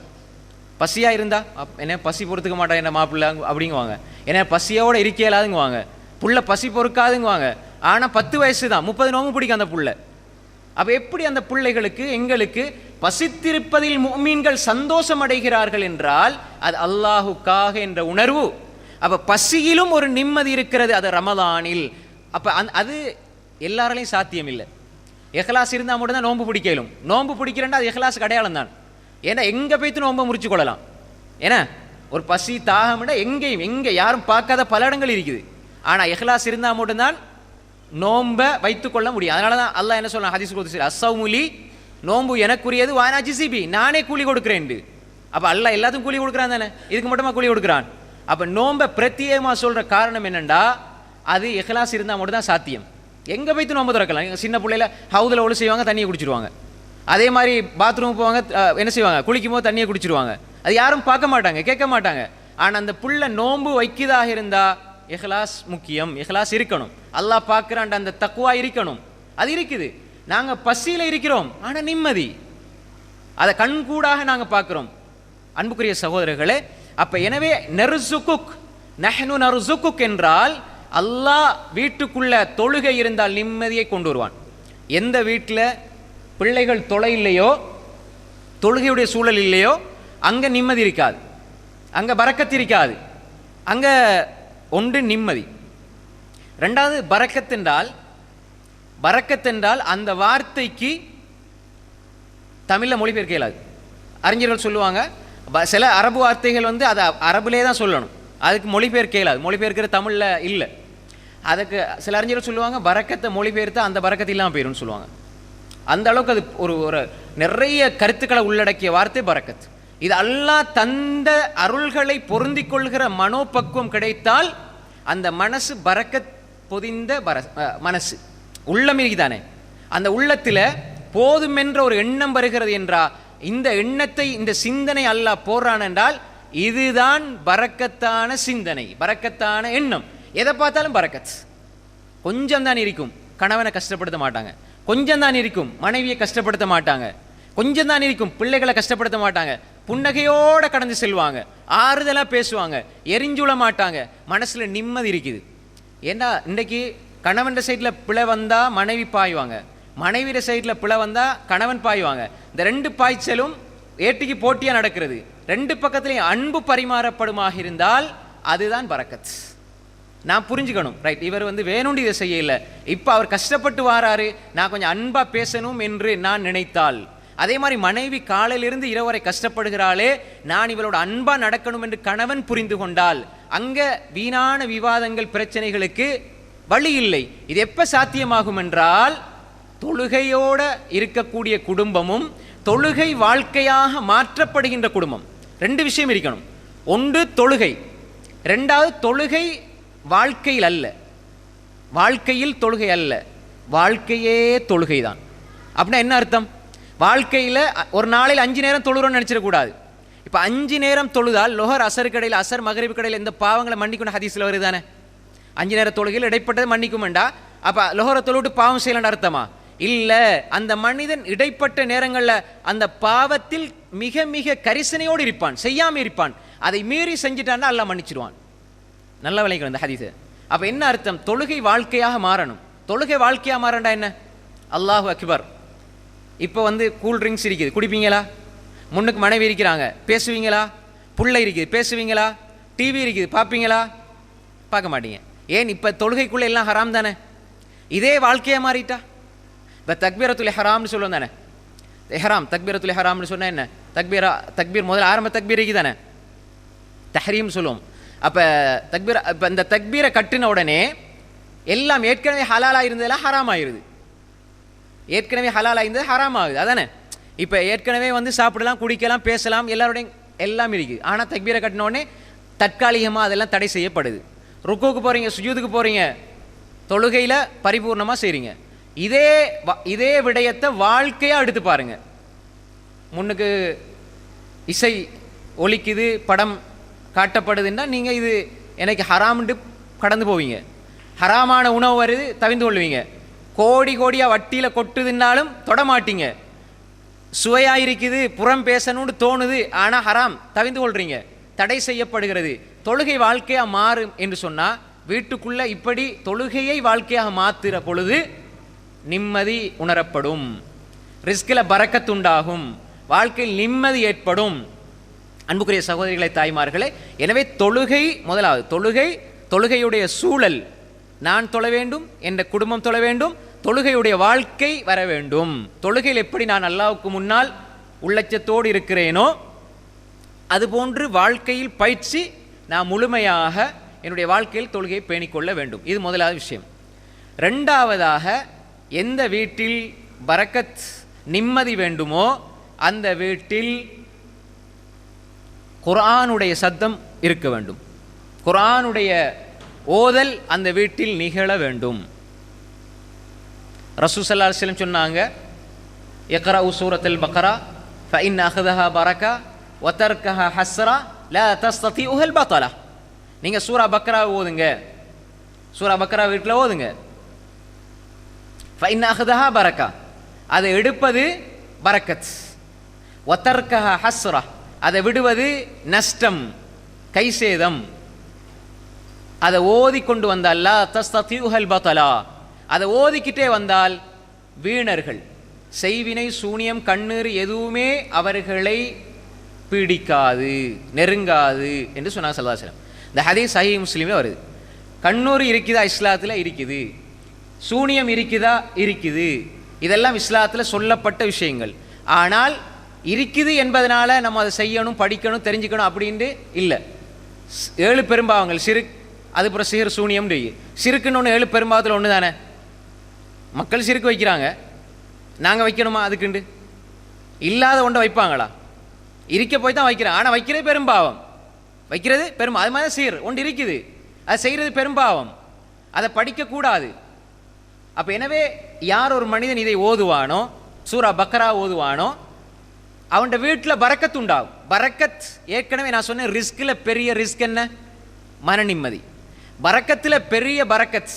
பசியாக இருந்தா என்ன பசி பொறுத்துக்க மாட்டா என்ன மாப்பிள்ளை அப்படிங்குவாங்க, என்ன பசியோடு இருக்க இயலாதுங்குவாங்க, புள்ள பசி பொறுக்காதுங்குவாங்க. ஆனால் 10 வயசு தான், 30 நோம்பு பிடிக்கும் அந்த புள்ள. அப்போ எப்படி அந்த பிள்ளைகளுக்கு எங்களுக்கு பசித்திருப்பதில் முஃமின்கள் சந்தோஷம் அடைகிறார்கள் என்றால் அது அல்லாஹுக்காக என்ற உணர்வு. அப்போ பசியிலும் ஒரு நிம்மதி இருக்கிறது, அது ரமதானில். அப்போ அது எல்லாராலையும் சாத்தியம் இல்லை. இஹ்லாஸ் இருந்தால் மட்டும் தான் நோன்பு பிடிக்கலும். நோன்பு பிடிக்கிறேன்னா அது இஹ்லாஸ் அடையாளம் தான். ஏன்னா எங்கே போய்த்து நோன்பை முறிச்சு கொள்ளலாம். ஏன்னா ஒரு பசி தாகம்னா எங்கே யாரும் பார்க்காத பல இடங்கள் இருக்குது. ஆனால் இஹ்லாஸ் இருந்தால் மட்டும்தான் நோன்பை வைத்துக்கொள்ள முடியும். அதனால தான் அல்லாஹ் என்ன சொல்லலாம் ஹதீஸ் குத்ஸி, அஸ்ஸௌமுலி, நோன்பு எனக்குரியது, வானா ஜிசிபி, நானே கூலி கொடுக்குறேன். அப்போ அல்லாஹ் எல்லாத்துக்கும் கூலி கொடுக்குறான் தானே, இதுக்கு மட்டுமா கூலி கொடுக்குறான்? அப்போ நோன்பை பிரத்யேகமாக சொல்கிற காரணம் என்னென்னா அது இஹ்லாஸ் இருந்தால் மட்டும் தான் சாத்தியம். எங்கே போய்த்து நோன்பு திறக்கலாம்? எங்கள் சின்ன பிள்ளையில ஹவுதில் ஒழு செய்வாங்க, தண்ணியை குடிச்சிருவாங்க. அதே மாதிரி பாத்ரூம் போவாங்க, என்ன செய்வாங்க, குளிக்கும் போது தண்ணியை குடிச்சிருவாங்க. அது யாரும் பார்க்க மாட்டாங்க, கேட்க மாட்டாங்க. ஆனால் அந்த புள்ள நோன்பு வைக்கிறதாக இருந்தால் இஹ்லாஸ் முக்கியம், இஹ்லாஸ் இருக்கணும், அல்லாஹ் பார்க்குறான் அந்த தக்குவா இருக்கணும். அது இருக்குது. நாங்கள் பசியில் இருக்கிறோம், ஆனால் நிம்மதி அதை கண்கூடாக நாங்கள் பார்க்குறோம். அன்புக்குரிய சகோதரர்களே, அப்போ எனவே நர்சுகுக் நஹ்னு நர்சுகுக் என்றால் அல்லாஹ் வீட்டுக்குள்ள தொழுகை இருந்தால் நிம்மதியை கொண்டு வருவான். எந்த வீட்டில் பிள்ளைகள் தொலை இல்லையோ, தொழுகையுடைய சூழல் இல்லையோ, அங்கே நிம்மதி இருக்காது, அங்கே பரக்கத்து இருக்காது. அங்கே ஒன்று நிம்மதி. ரெண்டாவது பரக்கத் என்றால் அந்த வார்த்தைக்கு தமிழில் மொழிபெயர்க்க இயலாது. அறிஞர்கள் சொல்லுவாங்க, சில அரபு வார்த்தைகள் அதை அரபுலே தான் சொல்லணும், அதுக்கு மொழிபெயர்க்க இயலாது, மொழிபெயர்க்கிற தமிழில் இல்லை. அதுக்கு சில அறிஞர்கள் சொல்லுவாங்க பரக்கத்தை மொழிபெயர்த்து அந்த பரக்கத்து இல்லாமல் போயிடும்னு சொல்லுவாங்க. அந்த அளவுக்கு அது ஒரு நிறைய கருத்துக்களை உள்ளடக்கிய வார்த்தை பரக்கத். இது அல்லாஹ் தந்த அருள்களை பொருந்திக் கொள்கிற மனோபக்குவம் கிடைத்தால் அந்த மனசு பரக்கத் பொதிந்த மனசு, உள்ளம் இருக்குதானே, அந்த உள்ளத்தில் போதும் என்ற ஒரு எண்ணம் வருகிறது என்றா, இந்த எண்ணத்தை, இந்த சிந்தனை அல்லாஹ் போடுறான் என்றால் இதுதான் பரக்கத்தான சிந்தனை, பரக்கத்தான எண்ணம். எதை பார்த்தாலும் பரக்கத். கொஞ்சம் தான் இருக்கும், கணவனை கஷ்டப்படுத்த மாட்டாங்க. கொஞ்சம் தான் இருக்கும், மனைவியை கஷ்டப்படுத்த மாட்டாங்க. கொஞ்சம் தான் இருக்கும், பிள்ளைகளை கஷ்டப்படுத்த மாட்டாங்க. புன்னகையோடு கடந்து செல்வாங்க, ஆறுதலாக பேசுவாங்க, எரிஞ்சுள மாட்டாங்க. மனசில் நிம்மதி இருக்குது. ஏன்னா இன்றைக்கி கணவன் சைடில் பிழை வந்தால் மனைவி பாய்வாங்க, மனைவியோட சைடில் பிழை வந்தால் கணவன் பாய்வாங்க. இந்த 2 பாய்ச்சலும் ஏட்டிக்கு போட்டியாக நடக்கிறது. 2 பக்கத்துலேயும் அன்பு பரிமாறப்படுமாக இருந்தால் அதுதான் பரக்கத். நான் புரிஞ்சுக்கணும், ரைட், இவர் வேணும்னு இதை செய்யல, இப்போ அவர் கஷ்டப்பட்டு வாராரு, நான் கொஞ்சம் அன்பாக பேசணும் என்று நான் நினைத்தால், அதே மாதிரி மனைவி காலையிலிருந்து இரவு வரை கஷ்டப்படுகிறாளே, நான் இவளோட அன்பா நடக்கணும் என்று கணவன் புரிந்து கொண்டால் அங்கே வீணான விவாதங்கள், பிரச்சனைகளுக்கு வழி இல்லை. இது எப்போ சாத்தியமாகும் என்றால் தொழுகையோட இருக்கக்கூடிய குடும்பமும் தொழுகை வாழ்க்கையாக மாற்றப்படுகின்ற குடும்பம். 2 விஷயம் இருக்கணும். ஒன்று தொழுகை, 2வது தொழுகை வாழ்க்கையில் அல்ல, வாழ்க்கையில் தொழுகை அல்ல, வாழ்க்கையே தொழுகை தான். அப்படின்னா என்ன அர்த்தம்? வாழ்க்கையில் ஒரு நாளையில் 5 நேரம் தொழுகிறோன்னு நினச்சிடக்கூடாது. இப்போ 5 நேரம் தொழுதால் லொஹர் அசர் கடையில், அசர் மகரிப் கடையில் இந்த பாவங்களை மன்னிக்கணும் ஹதீஸில் வருது தானே. 5 நேர தொழுகையில் இடைப்பட்டது மன்னிக்குமெண்டா, அப்போ லொஹரை தொழுவிட்டு பாவம் செய்யலான்னு அர்த்தமா? இல்லை, அந்த மனிதன் இடைப்பட்ட நேரங்களில் அந்த பாவத்தில் மிக மிக கரிசனையோடு இருப்பான், செய்யாமல் இருப்பான். அதை மீறி செஞ்சுட்டான்னா அல்லாஹ் மன்னிச்சிடுவான். நல்ல விளைக்கணும் இந்த ஹதீஸு. அப்போ என்ன அர்த்தம்? தொழுகை வாழ்க்கையாக மாறணும். தொழுகை வாழ்க்கையாக மாறண்டா என்ன? அல்லாஹு அக்பர். இப்போ கூல் ட்ரிங்க்ஸ் இருக்குது, குடிப்பீங்களா? முன்னுக்கு மனைவி இருக்கிறாங்க, பேசுவீங்களா? புள்ளை இருக்குது, பேசுவீங்களா? டிவி இருக்குது, பார்ப்பீங்களா? பார்க்க மாட்டீங்க. ஏன்? இப்போ தொழுகைக்குள்ளே எல்லாம் ஹராம் தானே. இதே வாழ்க்கையாக மாறிட்டா இப்போ தக்பீரத்துல் இஹ்ராம்னு சொல்லுவோம் தானே. இஹ்ராம் தக்பீரத்துல் இஹ்ராம்னு சொன்னால் என்ன? தக்பீர் முதல்ல ஆரம்ப தக்பீர் இருக்குது தானே, தஹ்ரீம் சொல்லுவோம். அப்போ தக்பீர், இப்போ இந்த தக்பீரை கட்டின உடனே எல்லாம் ஏற்கனவே ஹலாலாக இருந்ததெல்லாம் ஹராம் ஆகிடுது, ஏற்கனவே ஹலாலாக இருந்தது ஹராம் ஆகுது. அதானே? இப்போ ஏற்கனவே வந்து சாப்பிடலாம், குடிக்கலாம், பேசலாம், எல்லாரோடையும் எல்லாம் இருக்குது. ஆனால் தக்பீரை கட்டினோடனே தற்காலிகமாக அதெல்லாம் தடை செய்யப்படுது. ருக்குவுக்கு போகிறீங்க, சுஜூதுக்கு போகிறீங்க, தொழுகையில் பரிபூர்ணமாக செய்கிறீங்க. இதே விடயத்தை வாழ்க்கையாக எடுத்து பாருங்கள். முன்னுக்கு இசை ஒலிக்குது, படம் காட்டப்படுதுன்னா நீங்கள் இது எனக்கு ஹராம்ட்டு கடந்து போவீங்க. ஹராமான உணவு வருது, தவிர்ந்து கொள்வீங்க. கோடி கோடியாக வட்டியில் கொட்டுதுன்னாலும் தொடமாட்டீங்க. சுவையாக இருக்குது, புறம் பேசணும்னு தோணுது, ஆனால் ஹராம், தவிர்ந்து கொள்றீங்க, தடை செய்யப்படுகிறது. தொழுகை வாழ்க்கையாக மாறும் என்று சொன்னால் வீட்டுக்குள்ளே இப்படி தொழுகையை வாழ்க்கையாக மாற்றுற பொழுது நிம்மதி உணரப்படும், ரிஸ்கில் பரக்கத்துண்டாகும், வாழ்க்கையில் நிம்மதி ஏற்படும். அன்புக்குரிய சகோதரிகளை, தாய்மார்களே, எனவே தொழுகை முதலாவது. தொழுகையுடைய சூழல், நான் தொழ வேண்டும், என் குடும்பம் தொழ வேண்டும், தொழுகையுடைய வாழ்க்கை வர வேண்டும். தொழுகையில் எப்படி நான் அல்லாஹ்வுக்கு முன்னால் உள்ளச்சத்தோடு இருக்கிறேனோ அதுபோன்று வாழ்க்கையில் பயிற்சி நான் முழுமையாக என்னுடைய வாழ்க்கையில் தொழுகையை பேணிக்கொள்ள வேண்டும். இது முதலாவது விஷயம். ரெண்டாவதாக, எந்த வீட்டில் பரக்கத் நிம்மதி வேண்டுமோ அந்த வீட்டில் குர்ஆனுடைய சத்தம் இருக்க வேண்டும். குர்ஆனுடைய ஓதல் அந்த வீட்டில் நிகழ வேண்டும். ரசூல் ஸல்லல்லாஹு அலைஹி வஸல்லம் சொன்னாங்க, இக்ரஉ சூரத்துல் பக்ரா ஃபஇன் அஹதஹா பரக்கா வ தர்கஹா ஹஸ்ரா லா தஸ்ததிஉல் பத்லா. நீங்க சூரா பக்ரா ஓதுங்க, சூரா பக்ரா வீட்டில் ஓதுங்க. ஃபஇன் அஹதஹா பரக்கா, அதை எடுப்பது பரக்கத். வ தர்கஹா ஹஸ்ரா, அதை விடுவது நஷ்டம், கைசேதம். அதை ஓதி கொண்டு வந்தால் லா தஸ்ததிஉல் பத்லா, அதை ஓதிக்கிட்டே வந்தால் வீணர்கள், செய்வினை, சூனியம், கண்ணீர் எதுவுமே அவர்களை பீடிக்காது, நெருங்காது என்று சொன்னாங்க ஸல்லல்லாஹு அலைஹி வஸல்லம். இந்த ஹதீஸ் சஹீஹ் முஸ்லிமில் வருது. கண்ணூர் இருக்குதா? இஸ்லாத்தில் இருக்குது. சூனியம் இருக்குதா? இருக்குது. இதெல்லாம் இஸ்லாத்தில் சொல்லப்பட்ட விஷயங்கள். ஆனால் இருக்குது என்பதனால நம்ம அதை செய்யணும், படிக்கணும், தெரிஞ்சுக்கணும் அப்படின்ட்டு இல்லை. 7 பெரும்பாவங்கள் சிறுக், அதுக்கப்புறம் சிஹர், சூனியம். சிறுக்குன்னு ஒன்று 7 பெரும்பாவத்தில் ஒன்று தானே. மக்கள் சிறுக்கு வைக்கிறாங்க, நாங்கள் வைக்கணுமா? அதுக்குண்டு இல்லாத ஒன்றை வைப்பாங்களா? இருக்க போய் தான் வைக்கிறேன். ஆனால் வைக்கிறது பெரும்பாவம், வைக்கிறது அது மாதிரி சீர் ஒன்று இருக்குது, அது செய்கிறது பெரும்பாவம், அதை படிக்கக்கூடாது. அப்போ எனவே யார் ஒரு மனிதன் இதை ஓதுவானோ, சூரா பக்ரா ஓதுவானோ, அவன் வீட்டில் பரக்கத் உண்டாகும். பரக்கத் ஏற்கனவே நான் சொன்னேன், ரிஸ்கில் பெரிய ரிஸ்க் என்ன? மன நிம்மதி. பரக்கத்தில் பெரிய பரக்கத்,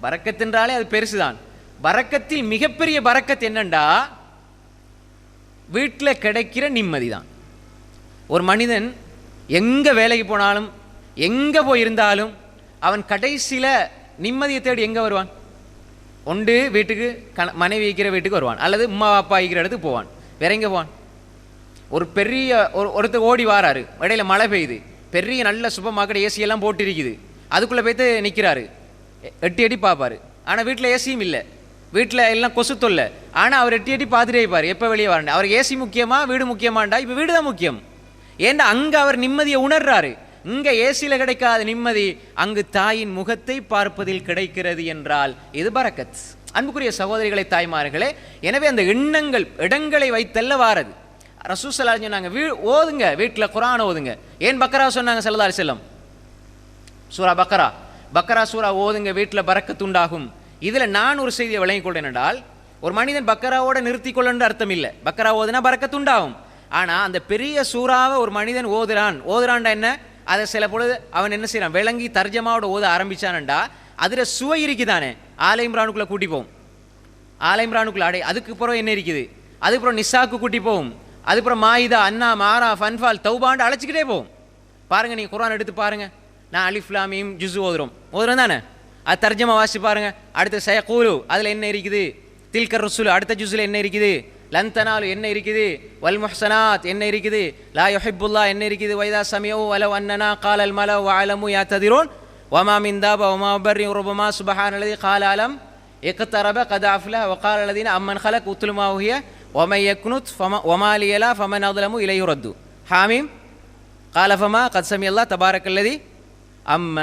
பரக்கத் என்றாலே அது பெருசுதான். பரக்கத்தில் மிகப்பெரிய பரக்கத் என்னண்டா வீட்டில் கிடைக்கிற நிம்மதி தான். ஒரு மனிதன் எங்கே வேலைக்கு போனாலும், எங்கே போயிருந்தாலும், அவன் கடைசியில் நிம்மதியை தேடி எங்கே வருவான்? ஒன்று வீட்டுக்கு, மனைவி வைக்கிற வீட்டுக்கு வருவான், அல்லது அம்மா அப்பா வைக்கிற இடத்துக்கு போவான். வேற எங்கே போவான்? ஒரு பெரிய ஒருத்தர் ஓடி வாராரு, இடையில மழை பெய்யுது, பெரிய நல்ல சூப்பர் மார்க்கெட் ஏசியெல்லாம் போட்டு இருக்குது, அதுக்குள்ளே போய்த்து நிற்கிறாரு, எட்டி பார்ப்பார். ஆனால் வீட்டில் ஏசியும் இல்லை, வீட்டில் எல்லாம் கொசு தொல்லை. ஆனால் அவர் எட்டி பார்த்துட்டே இருப்பார், எப்போ வெளியே வரணும். அவருக்கு ஏசி முக்கியமா, வீடு முக்கியமாண்டா? இப்போ வீடு தான் முக்கியம். ஏன்னா அங்கே அவர் நிம்மதியை உணர்றாரு. இங்கே ஏசியில் கிடைக்காத நிம்மதி அங்கு தாயின் முகத்தை பார்ப்பதில் கிடைக்கிறது என்றால் இது பரக்கத். அன்புக்குரிய சகோதரிகளை, தாய்மார்களே, எனவே அந்த எண்ணங்கள் இடங்களை வைத்தல்ல வாரது. ரசூல் ஸல்லல்லாஹு அலைஹி வஸல்லம் சொன்னாங்க, ஓதுங்க, வீட்டில் குர்ஆன் ஓதுங்க. ஏன் பக்ரா சொன்னாங்க ஸல்லல்லாஹு அலைஹி வஸல்லம்? சூரா பக்ரா சூரா ஓதுங்க, வீட்டில் பரக்கத் உண்டாகும். இதில் நான் ஒரு செய்தியை விளங்கிக் கொள்றேன் என்றால், ஒரு மனிதன் பக்கராவோட நிறுத்தி கொள்ளன்ற அர்த்தம் இல்லை. பக்கரா ஓதுனா பரக்கத் உண்டாகும். ஆனால் அந்த பெரிய சூறாவை ஒரு மனிதன் ஓதுறான்டா என்ன? அதை சில பொழுது அவன் என்ன செய்யறான், விளங்கி தர்ஜமாவோட ஓத ஆரம்பிச்சான்டா அதில் சுவை இருக்குதானே. ஆல இம்ரானுக்குள்ளே கூட்டி போகும், ஆல இம்ரானுக்குள்ள அதுக்கு பிறகு என்ன இருக்குது, அதுக்கப்புறம் நிசாக்கு கூட்டி போகும், அதுக்கப்புறம் மாயிதா, அன்னா, மாரா, ஃபன்ஃபால், தௌபாண்டு அழைச்சிக்கிட்டே போகும். பாருங்க, நீங்கள் குர்ஆன் எடுத்து பாருங்க. நான் அலிஃப் லாம் மீம் ஜுஸு ஓதுறோம் தானே, அது தர்ஜமா வாசி பாருங்க. அடுத்து சயகூலு, அதில் என்ன இருக்குது, தில்கர் ரசூல் அடுத்த ஜுஸில் என்ன இருக்குது, லந்தனாலு என்ன இருக்குது, வல் முஹ்சனாத் என்ன இருக்குது, லா யுஹிப்புல்லா என்ன இருக்குது, வைதா சமியு வலவ் அன்னனா காலல் மலவ் வஅலமு யாத்ததிரூன் வமா மின் தாப வமா பர்ரி ரபமா சுப்ஹானல்லதி கால அலம் இக்தரப கத் அஃப்லஹ வகால அல்லதீன அம்மன் ஹலக் உத்லு மா ஹுய வமன் யக்னுத் வமா லியலா ஃபமன் அظلمு இலைஹி ரத்து ஹாமீம் கால ஃபமா கத் சமியல்லாஹ் தபாரக்கல்லதி அம்ம.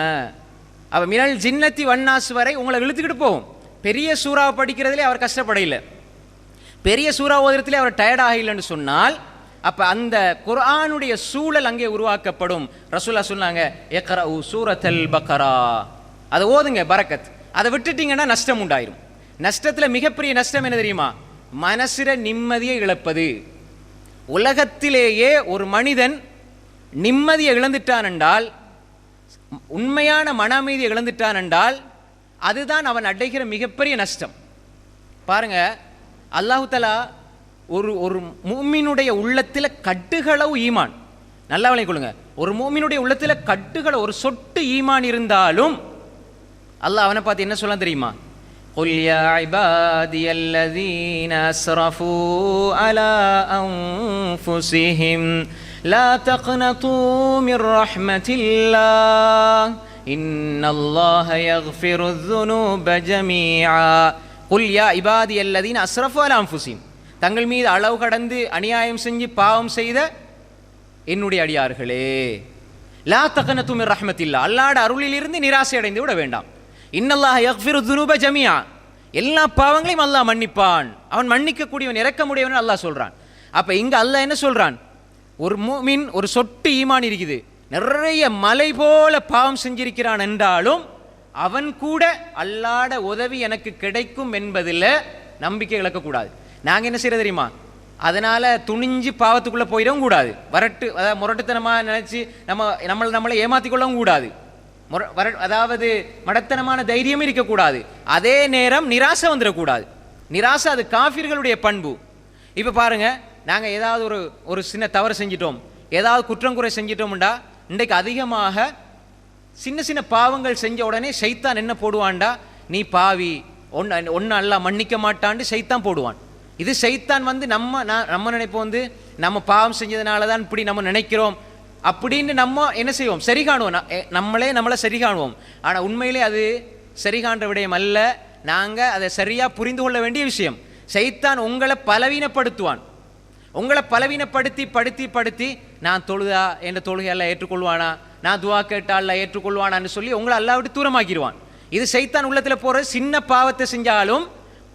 அவ மினல் ஜின்னத்தி வன்னாஸ் வரை உங்களை இழுத்துக்கிட்டு போகும். பெரிய சூறாவை படிக்கிறதுலே அவர் கஷ்டப்படையில, பெரிய சூறா ஓதுறதுலேயே அவர் டயர்ட் ஆகலைன்னு சொன்னால் அப்போ அந்த குர்ஆனுடைய சூழல் அங்கே உருவாக்கப்படும். ரசூலுல்லாஹ் சொன்னாங்க, இக்ரஉ சூரத்தல் பக்ரா, அதை ஓதுங்க பரக்கத். அதை விட்டுட்டீங்கன்னா நஷ்டம் உண்டாயிரும். நஷ்டத்தில் மிகப்பெரிய நஷ்டம் என்ன தெரியுமா? மனசிற நிம்மதியை இழப்பது. உலகத்திலேயே ஒரு மனிதன் நிம்மதியை இழந்துட்டான் என்றால், உண்மையான மன அமைதியை இழந்துட்டான் என்றால், அதுதான் அவன் அடைகிற மிகப்பெரிய நஷ்டம். பாருங்க, அல்லாஹு தஆலா ஒரு மூமினுடைய உள்ளத்தில் கட்டுகளவு ஈமான், நல்லா விளங்கிக் கொள்ளுங்க, ஒரு மூமினுடைய உள்ளத்தில் கட்டுகள ஒரு சொட்டு ஈமான் இருந்தாலும் அல்லாஹ் அவனை பார்த்து என்ன சொல்ல தெரியுமா? قُلْ يَا عِبَادِيَ الَّذِينَ أَسْرَفُوا عَلَى أَنفُسِهِمْ لَا تَقْنَطُوا مِنْ رَحْمَةِ اللَّهِ إِنَّ اللَّهَ يَغْفِرُ الذُّنُوبَ جَمِيعًا قُلْ يَا عِبَادِيَ الَّذِينَ أَسْرَفُوا عَلَى أَنفُسِهِمْ, தங்கள் மீது அளவு கடந்து அநியாயம் செஞ்சு பாவம் செய்த என்னுடைய அடியார்களே, லா தக்னது மின் ரஹ்மத்தில்லா, அல்லாஹ்வுடைய அருளிலிருந்து நிராசை அடைந்து விட வேண்டாம். இன்னல்லாஹ யக்ஃபிரு ذுனூப ஜமீஆ, எல்லா பாவங்களையும் அல்லாஹ் மன்னிப்பான், அவன் மன்னிக்க கூடியவன், இரக்கமுடையவன் அல்லாஹ் சொல்றான். அப்ப இங்க அல்லாஹ் என்ன சொல்றான்? ஒரு மூமின் ஒரு சொட்டு ஈமான் இருக்குது, நிறைய மலை போல பாவம் செஞ்சிருக்கிறான் என்றாலும் அவன் கூட அல்லாஹ்ட உதவி எனக்கு கிடைக்கும் என்பதில் நம்பிக்கை இழக்கக்கூடாது. நாங்கள் என்ன செய்யறது தெரியுமா? அதனால துணிஞ்சு பாவத்துக்குள்ளே போயிடவும் கூடாது. அதாவது முரட்டுத்தனமாக நினச்சி நம்மளை ஏமாற்றிக்கொள்ளவும் கூடாது. அதாவது மடத்தனமான தைரியமும் இருக்கக்கூடாது. அதே நேரம் நிராசை வந்துடக்கூடாது. நிராசை அது காஃபிர்களுடைய பண்பு. இப்போ பாருங்க, நாங்கள் ஏதாவது ஒரு சின்ன தவறு செஞ்சிட்டோம், ஏதாவது குற்றம் குறை செஞ்சிட்டோம்டா, இன்றைக்கு அதிகமாக சின்ன சின்ன பாவங்கள் செஞ்ச உடனே ஷைத்தான் என்ன போடுவான்டா, நீ பாவி, ஒன்று அல்லாஹ் மன்னிக்க மாட்டான்னு ஷைத்தான் போடுவான். இது ஷைத்தான் வந்து நம்ம நினைப்போம், வந்து நம்ம பாவம் செஞ்சதுனால தான் இப்படி நம்ம நினைக்கிறோம் அப்படின்னு நம்ம என்ன செய்வோம், சரி காணுவோம், நம்மளை சரி காணுவோம். ஆனால் உண்மையிலே அது சரி காண்ற விடயம் அல்ல, நாங்கள் அதை சரியாக புரிந்து கொள்ள வேண்டிய விஷயம். ஷைத்தான் உங்களை பலவீனப்படுத்துவான். உங்களை பலவீனப்படுத்தி நான் தொழுதா என்ற தொழுகையெல்லாம் ஏற்றுக்கொள்வானா, நான் துவா கேட்டால் ஏற்றுக்கொள்வானான்னு சொல்லி உங்களை அல்லாஹ் விட்டு தூரமாக்கிடுவான். இது ஷைத்தான் உள்ளத்தில் போகிற சின்ன பாவத்தை செஞ்சாலும்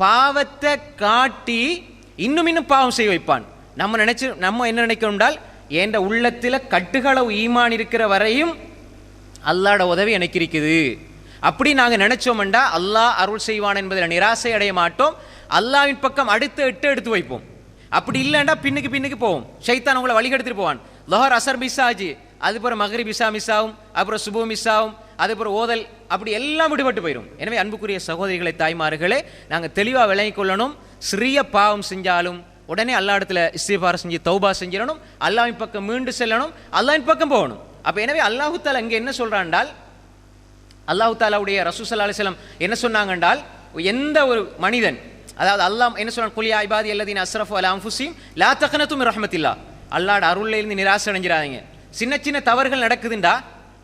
பாவத்தை காட்டி இன்னும் பாவம் செய்ய வைப்பான். நம்ம என்ன நினைக்கணும்டால், என்ற உள்ளத்தில் கட்டுகளவு ஈமான் இருக்கிற வரையும் அல்லாஹ்ட உதவி எனக்கு இருக்குது அப்படி நாங்கள் நினைச்சோம்டா அல்லாஹ் அருள் செய்வான் என்பதில் நிராசை அடைய மாட்டோம். அல்லாஹ்வின் பக்கம் அடுத்த எடுத்து வைப்போம். அப்படி இல்லைண்டா பின்னுக்கு போவோம். ஷைத்தான் உங்களை வழிகெடுத்துட்டு போவான். லொஹர் அசர் மிஸ் ஆச்சு, அதுக்கப்புறம் மக்ரிப் இஷா மிஸ் ஆகும், அப்புறம் சுபு மிஸ் ஆகும், அதுக்கப்புறம் ஓதல், அப்படி எல்லாம் விடுபட்டு போயிடும். எனவே அன்புக்குரிய சகோதரிகளை, தாய்மார்களே, நாங்கள் தெளிவாக விளங்கிக் கொள்ளணும். சிறிய பாவம் செஞ்சாலும் உடனே அல்லாஹ் இடத்துல இஸ்திக்ஃபார் செஞ்சு தௌபா செஞ்சிடணும், அல்லாஹ்வின் பக்கம் மீண்டு செல்லணும், அல்லாஹ்வின் பக்கம் போகணும். அப்போ எனவே அல்லாஹு தஆலா இங்கே என்ன சொல்கிறான்டால், அல்லாஹு தஆலாவுடைய ரசூல் ஸல்லல்லாஹு அலைஹி வஸல்லம் என்ன சொன்னாங்கன்றால், எந்த ஒரு மனிதன், அதாவது அல்லாஹ் என்ன சொல்றான், குல் யா இபாதி அல்லதீன அஸ்ரஃபு அலா அன்ஃபுஸிஹிம் லா தக்னது மின் ரஹ்மத்தில்லாஹ், அல்லாஹ்வுடைய அருள்ல இருந்து நிராசை அடைஞ்சிராதீங்க. சின்ன சின்ன தவறுகள் நடக்குதுண்டா,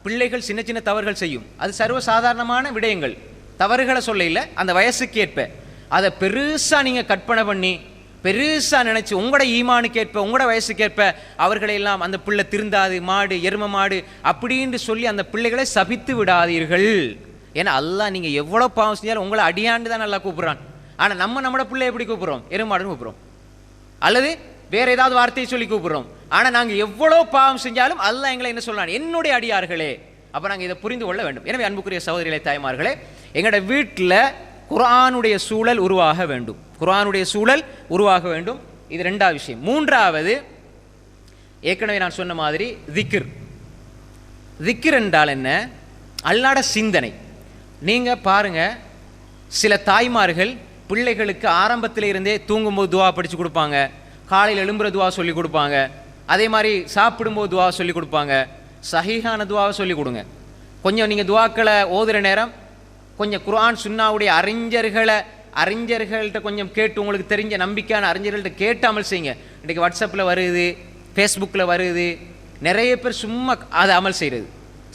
பிள்ளைகள் சின்ன சின்ன தவறுகள் செய்யும், அது சர்வ சாதாரணமான விடயங்கள், தவறுகளை சொல்ல இல்லை, அந்த வயசுக்கு ஏற்ப அதை பெருசாக நீங்கள் கற்பனை பண்ணி பெருசாக நினச்சி உங்களோட ஈமானுக்கு ஏற்ப உங்களோட வயசுக்கு ஏற்ப அவர்களை எல்லாம் அந்த பிள்ளை திருந்தாது, மாடு எரும மாடு அப்படின்னு சொல்லி அந்த பிள்ளைகளை சபித்து விடாதீர்கள். ஏன்னா அல்லாஹ் நீங்கள் எவ்வளோ பாவம் செஞ்சாலும் உங்களை அடியாண்டு தான் நல்லா கூப்பிட்றான். ஆனால் நம்மளோட பிள்ளை எப்படி கூப்பிட்றோம், எருமாடுன்னு கூப்பிட்றோம், அல்லது வேற ஏதாவது வார்த்தையை சொல்லி கூப்பிட்றோம். ஆனால் நாங்கள் எவ்வளோ பாவம் செஞ்சாலும் அல்லாஹ் எங்களை என்ன சொல்றான், என்னுடைய அடியார்களே. அப்போ நாங்கள் இதை புரிந்து கொள்ள வேண்டும். எனவே அன்புக்குரிய சகோதரிகளே, தாய்மார்களே, எங்களோட வீட்டில் குர்ஆனுடைய சூழல் உருவாக வேண்டும். குர்ஆனுடைய சூழல் உருவாக வேண்டும். இது ரெண்டாவது விஷயம். மூன்றாவது, ஏற்கனவே நான் சொன்ன மாதிரி திக்ர். திக்ர் என்றால் என்ன? அல்லாஹ்வுடைய சிந்தனை. நீங்கள் பாருங்கள், சில தாய்மார்கள் பிள்ளைகளுக்கு ஆரம்பத்தில் இருந்தே தூங்கும்போது துவா படித்து கொடுப்பாங்க, காலையில் எழும்புற துவா சொல்லி கொடுப்பாங்க, அதே மாதிரி சாப்பிடும்போது துவா சொல்லி கொடுப்பாங்க. சஹீஹான துவாவை சொல்லி கொடுங்க. கொஞ்சம் நீங்கள் துவாக்களை ஓதுகிற நேரம் கொஞ்சம் குர்ஆன் சுன்னாவுடைய அறிஞர்கள்ட்ட கொஞ்சம் கேட்டு, உங்களுக்கு தெரிஞ்ச நம்பிக்கையான அறிஞர்கள்ட்ட கேட்டு அமல் செய்யுங்க. இன்றைக்கி வாட்ஸ்அப்பில் வருது, ஃபேஸ்புக்கில் வருது, நிறைய பேர் சும்மா அதை அமல் செய்கிறது.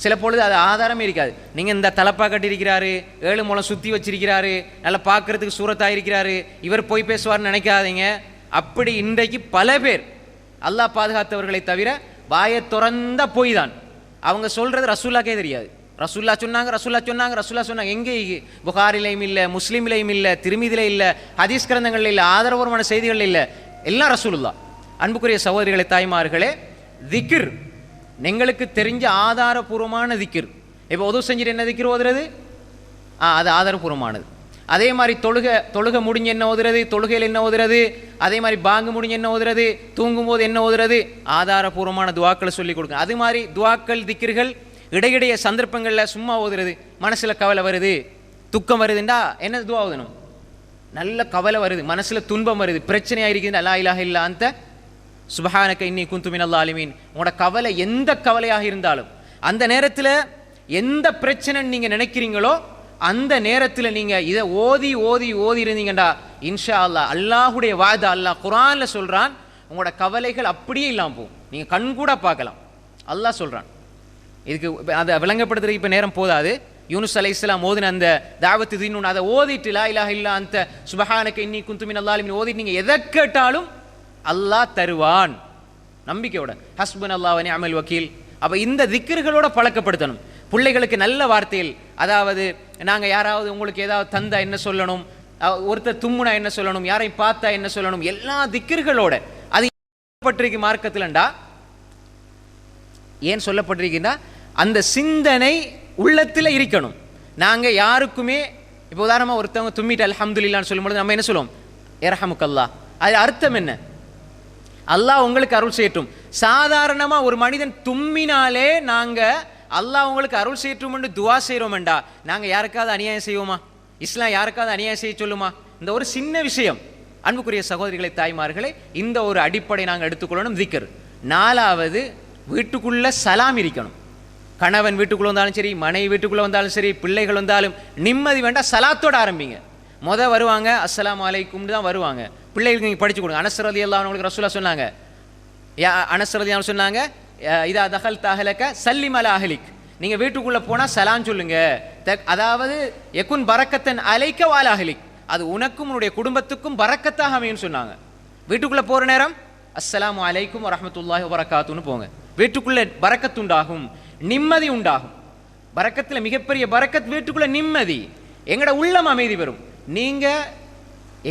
சில பொழுது அது ஆதாரமே இருக்காது. நீங்கள் இந்த தலப்பா கட்டியிருக்கிறாரு, 7 மூலம் சுற்றி வச்சிருக்கிறாரு, நல்லா பார்க்குறதுக்கு சூரத்தாக இருக்கிறாரு, இவர் போய் பேசுவார்னு நினைக்காதீங்க. அப்படி இன்றைக்கு பல பேர், அல்லாஹ் பாதுகாத்தவர்களை தவிர, வாயை திறந்த போய் தான் அவங்க சொல்கிறது ரசூலுல்லாஹ்க்கே தெரியாது. ரசூல்லா சொன்னாங்க. எங்கே? புகாரிலையும் இல்லை, முஸ்லீம்லையும் இல்லை, திருமீதிலே இல்லை, ஹதீஸ் கிரந்தங்களில் இல்லை, ஆதரவூர்வமான செய்திகள் இல்லை, எல்லாம் ரசூலுல்லாஹ். அன்புக்குரிய சகோதரிகளே, தாய்மார்களே, திக்ர் எங்களுக்கு தெரிஞ்ச ஆதாரபூர்வமான திக்ர். இப்போ உதவு செஞ்சுட்டு என்ன திக்ர் ஓதுறது? அது ஆதாரபூர்வமானது. அதே மாதிரி தொழுகை முடிஞ்சு என்ன ஓதுறது, தொழுகையில் என்ன ஓதுறது, அதே மாதிரி பாங்கு முடிஞ்சு என்ன ஓதுறது, தூங்கும்போது என்ன ஓதுறது, ஆதாரபூர்வமான துவாக்களை சொல்லிக் கொடுங்க. அது மாதிரி துவாக்கள் திக்ர்கள் இடையிடைய சந்தர்ப்பங்களில் சும்மா ஓதுறது, மனசில் கவலை வருது, துக்கம் வருதுண்டா என்ன துவா ஓதணும்? நல்ல கவலை வருது, மனசில் துன்பம் வருது, பிரச்சனையாக இருக்குது, லா இலாஹ இல்லா அன்த சுப்ஹானக இன்னி குன்து மினல் ஸாலிமீன். உங்களோட கவலை எந்த கவலையாக இருந்தாலும், அந்த நேரத்தில் எந்த பிரச்சனைன்னு நீங்கள் நினைக்கிறீங்களோ அந்த நேரத்தில் நீங்கள் இதை ஓதி இருந்தீங்கண்டா இன்ஷா அல்லாஹ், அல்லாஹுடைய வாதா, அல்லாஹ் குர்ஆனில் சொல்கிறான், உங்களோட கவலைகள் அப்படியே இல்லாமல் போகும். நீங்கள் கண்கூட பார்க்கலாம், அல்லாஹ் சொல்கிறான். இதுக்கு அதை விளங்கப்படுத்துறதுக்கு இப்போ நேரம் போதாது. யூனுஸ் அலைஹிஸ்ஸலாம் ஓதின அந்த தாவத்து தீன் அதை ஓதிட்டு லா இலாஹ இல்லா அன்த சுப்ஹானக இன்னி குன்து மினல் ஸாலிமீன் ஓதிட்டு நீங்கள் எதை கேட்டாலும் அல்லாஹ் தருவான், நம்பிக்கையோட. ஹஸ்புனல்லாஹு வ நிஅமல் வக்கீல். அப்போ இந்த திக்ர்களோட பழக்கப்படுத்தணும் பிள்ளைகளுக்கு நல்ல வார்த்தையில். அதாவது நாங்கள் யாராவது உங்களுக்கு ஏதாவது தந்தா என்ன சொல்லணும், ஒருத்தர் தும்முனா என்ன சொல்லணும், யாரையும் பார்த்தா என்ன சொல்லணும், எல்லா திக்ர்களோட. அது பற்றிருக்கு மார்க்கத்தில்ண்டா, ஏன் சொல்லப்பட்டிருக்கின்றா அந்த சிந்தனை உள்ளத்தில் இருக்கணும். நாங்கள் யாருக்குமே இப்போ உதாரணமாக ஒருத்தவங்க தும்மிட்டு அல்ஹம்துலில்லாஹ்னு சொல்லும்போது நம்ம என்ன சொல்லுவோம்? இர்ஹமுக்கல்லாஹ். அது அர்த்தம் என்ன? அல்லாஹ் உங்களுக்கு அருள் செய்யட்டும். சாதாரணமாக ஒரு மனிதன் தும்மினாலே நாங்கள் அல்லாஹ் உங்களுக்கு அருள் செய்யட்டும் என்று துவா செய்கிறோம்டா, நாங்கள் யாருக்காவது அநியாயம் செய்வோமா? இஸ்லாம் யாருக்காவது அநியாயம் செய்ய சொல்லுமா? இந்த ஒரு சின்ன விஷயம். அன்புக்குரிய சகோதரிகளை, தாய்மார்களே, இந்த ஒரு அடிப்படை நாங்கள் எடுத்துக்கொள்ளணும். திக்ர். 4வது, வீட்டுக்குள்ள சலாம் இருக்கணும். கணவன் வீட்டுக்குள்ளே வந்தாலும் சரி, மனைவி வீட்டுக்குள்ளே வந்தாலும் சரி, பிள்ளைகள் வந்தாலும் நிம்மதி வேண்டாம், சலாத்தோடு ஆரம்பிங்க. வருவாங்க அஸ்ஸலாமு அலைக்கும்னு தான் வருவாங்க. பிள்ளைகளுக்கு நீங்கள் படிச்சு கொடுங்க. அனஸ் ரலியல்லாஹு அன்ஹு ரசூலுல்லாஹ் சொன்னாங்க, அனஸ் ரலியல்லாஹு அன்ஹு சொன்னாங்க, இதா தகல்த அஹ்லக சல்லிம் அலா அஹ்லிக். நீங்கள் வீட்டுக்குள்ளே போனால் சலாம் சொல்லுங்க. அதாவது யகுன் பரக்கத்தன் அலைக்க வ அலா அஹ்லிக், அது உனக்கும் உன்னுடைய குடும்பத்துக்கும் பரக்கத்தாக அமையும்னு சொன்னாங்க. வீட்டுக்குள்ளே போகிற நேரம் அஸ்ஸலாமு அலைக்கும் வரஹ்மத்துல்லாஹி வபரகாத்துன்னு போங்க. வீட்டுக்குள்ளே பரக்கத்து உண்டாகும், நிம்மதி உண்டாகும். பரக்கத்தில் மிகப்பெரிய பரக்கத் வீட்டுக்குள்ளே நிம்மதி. எங்களோட உள்ளம் அமைதி பெறும். நீங்கள்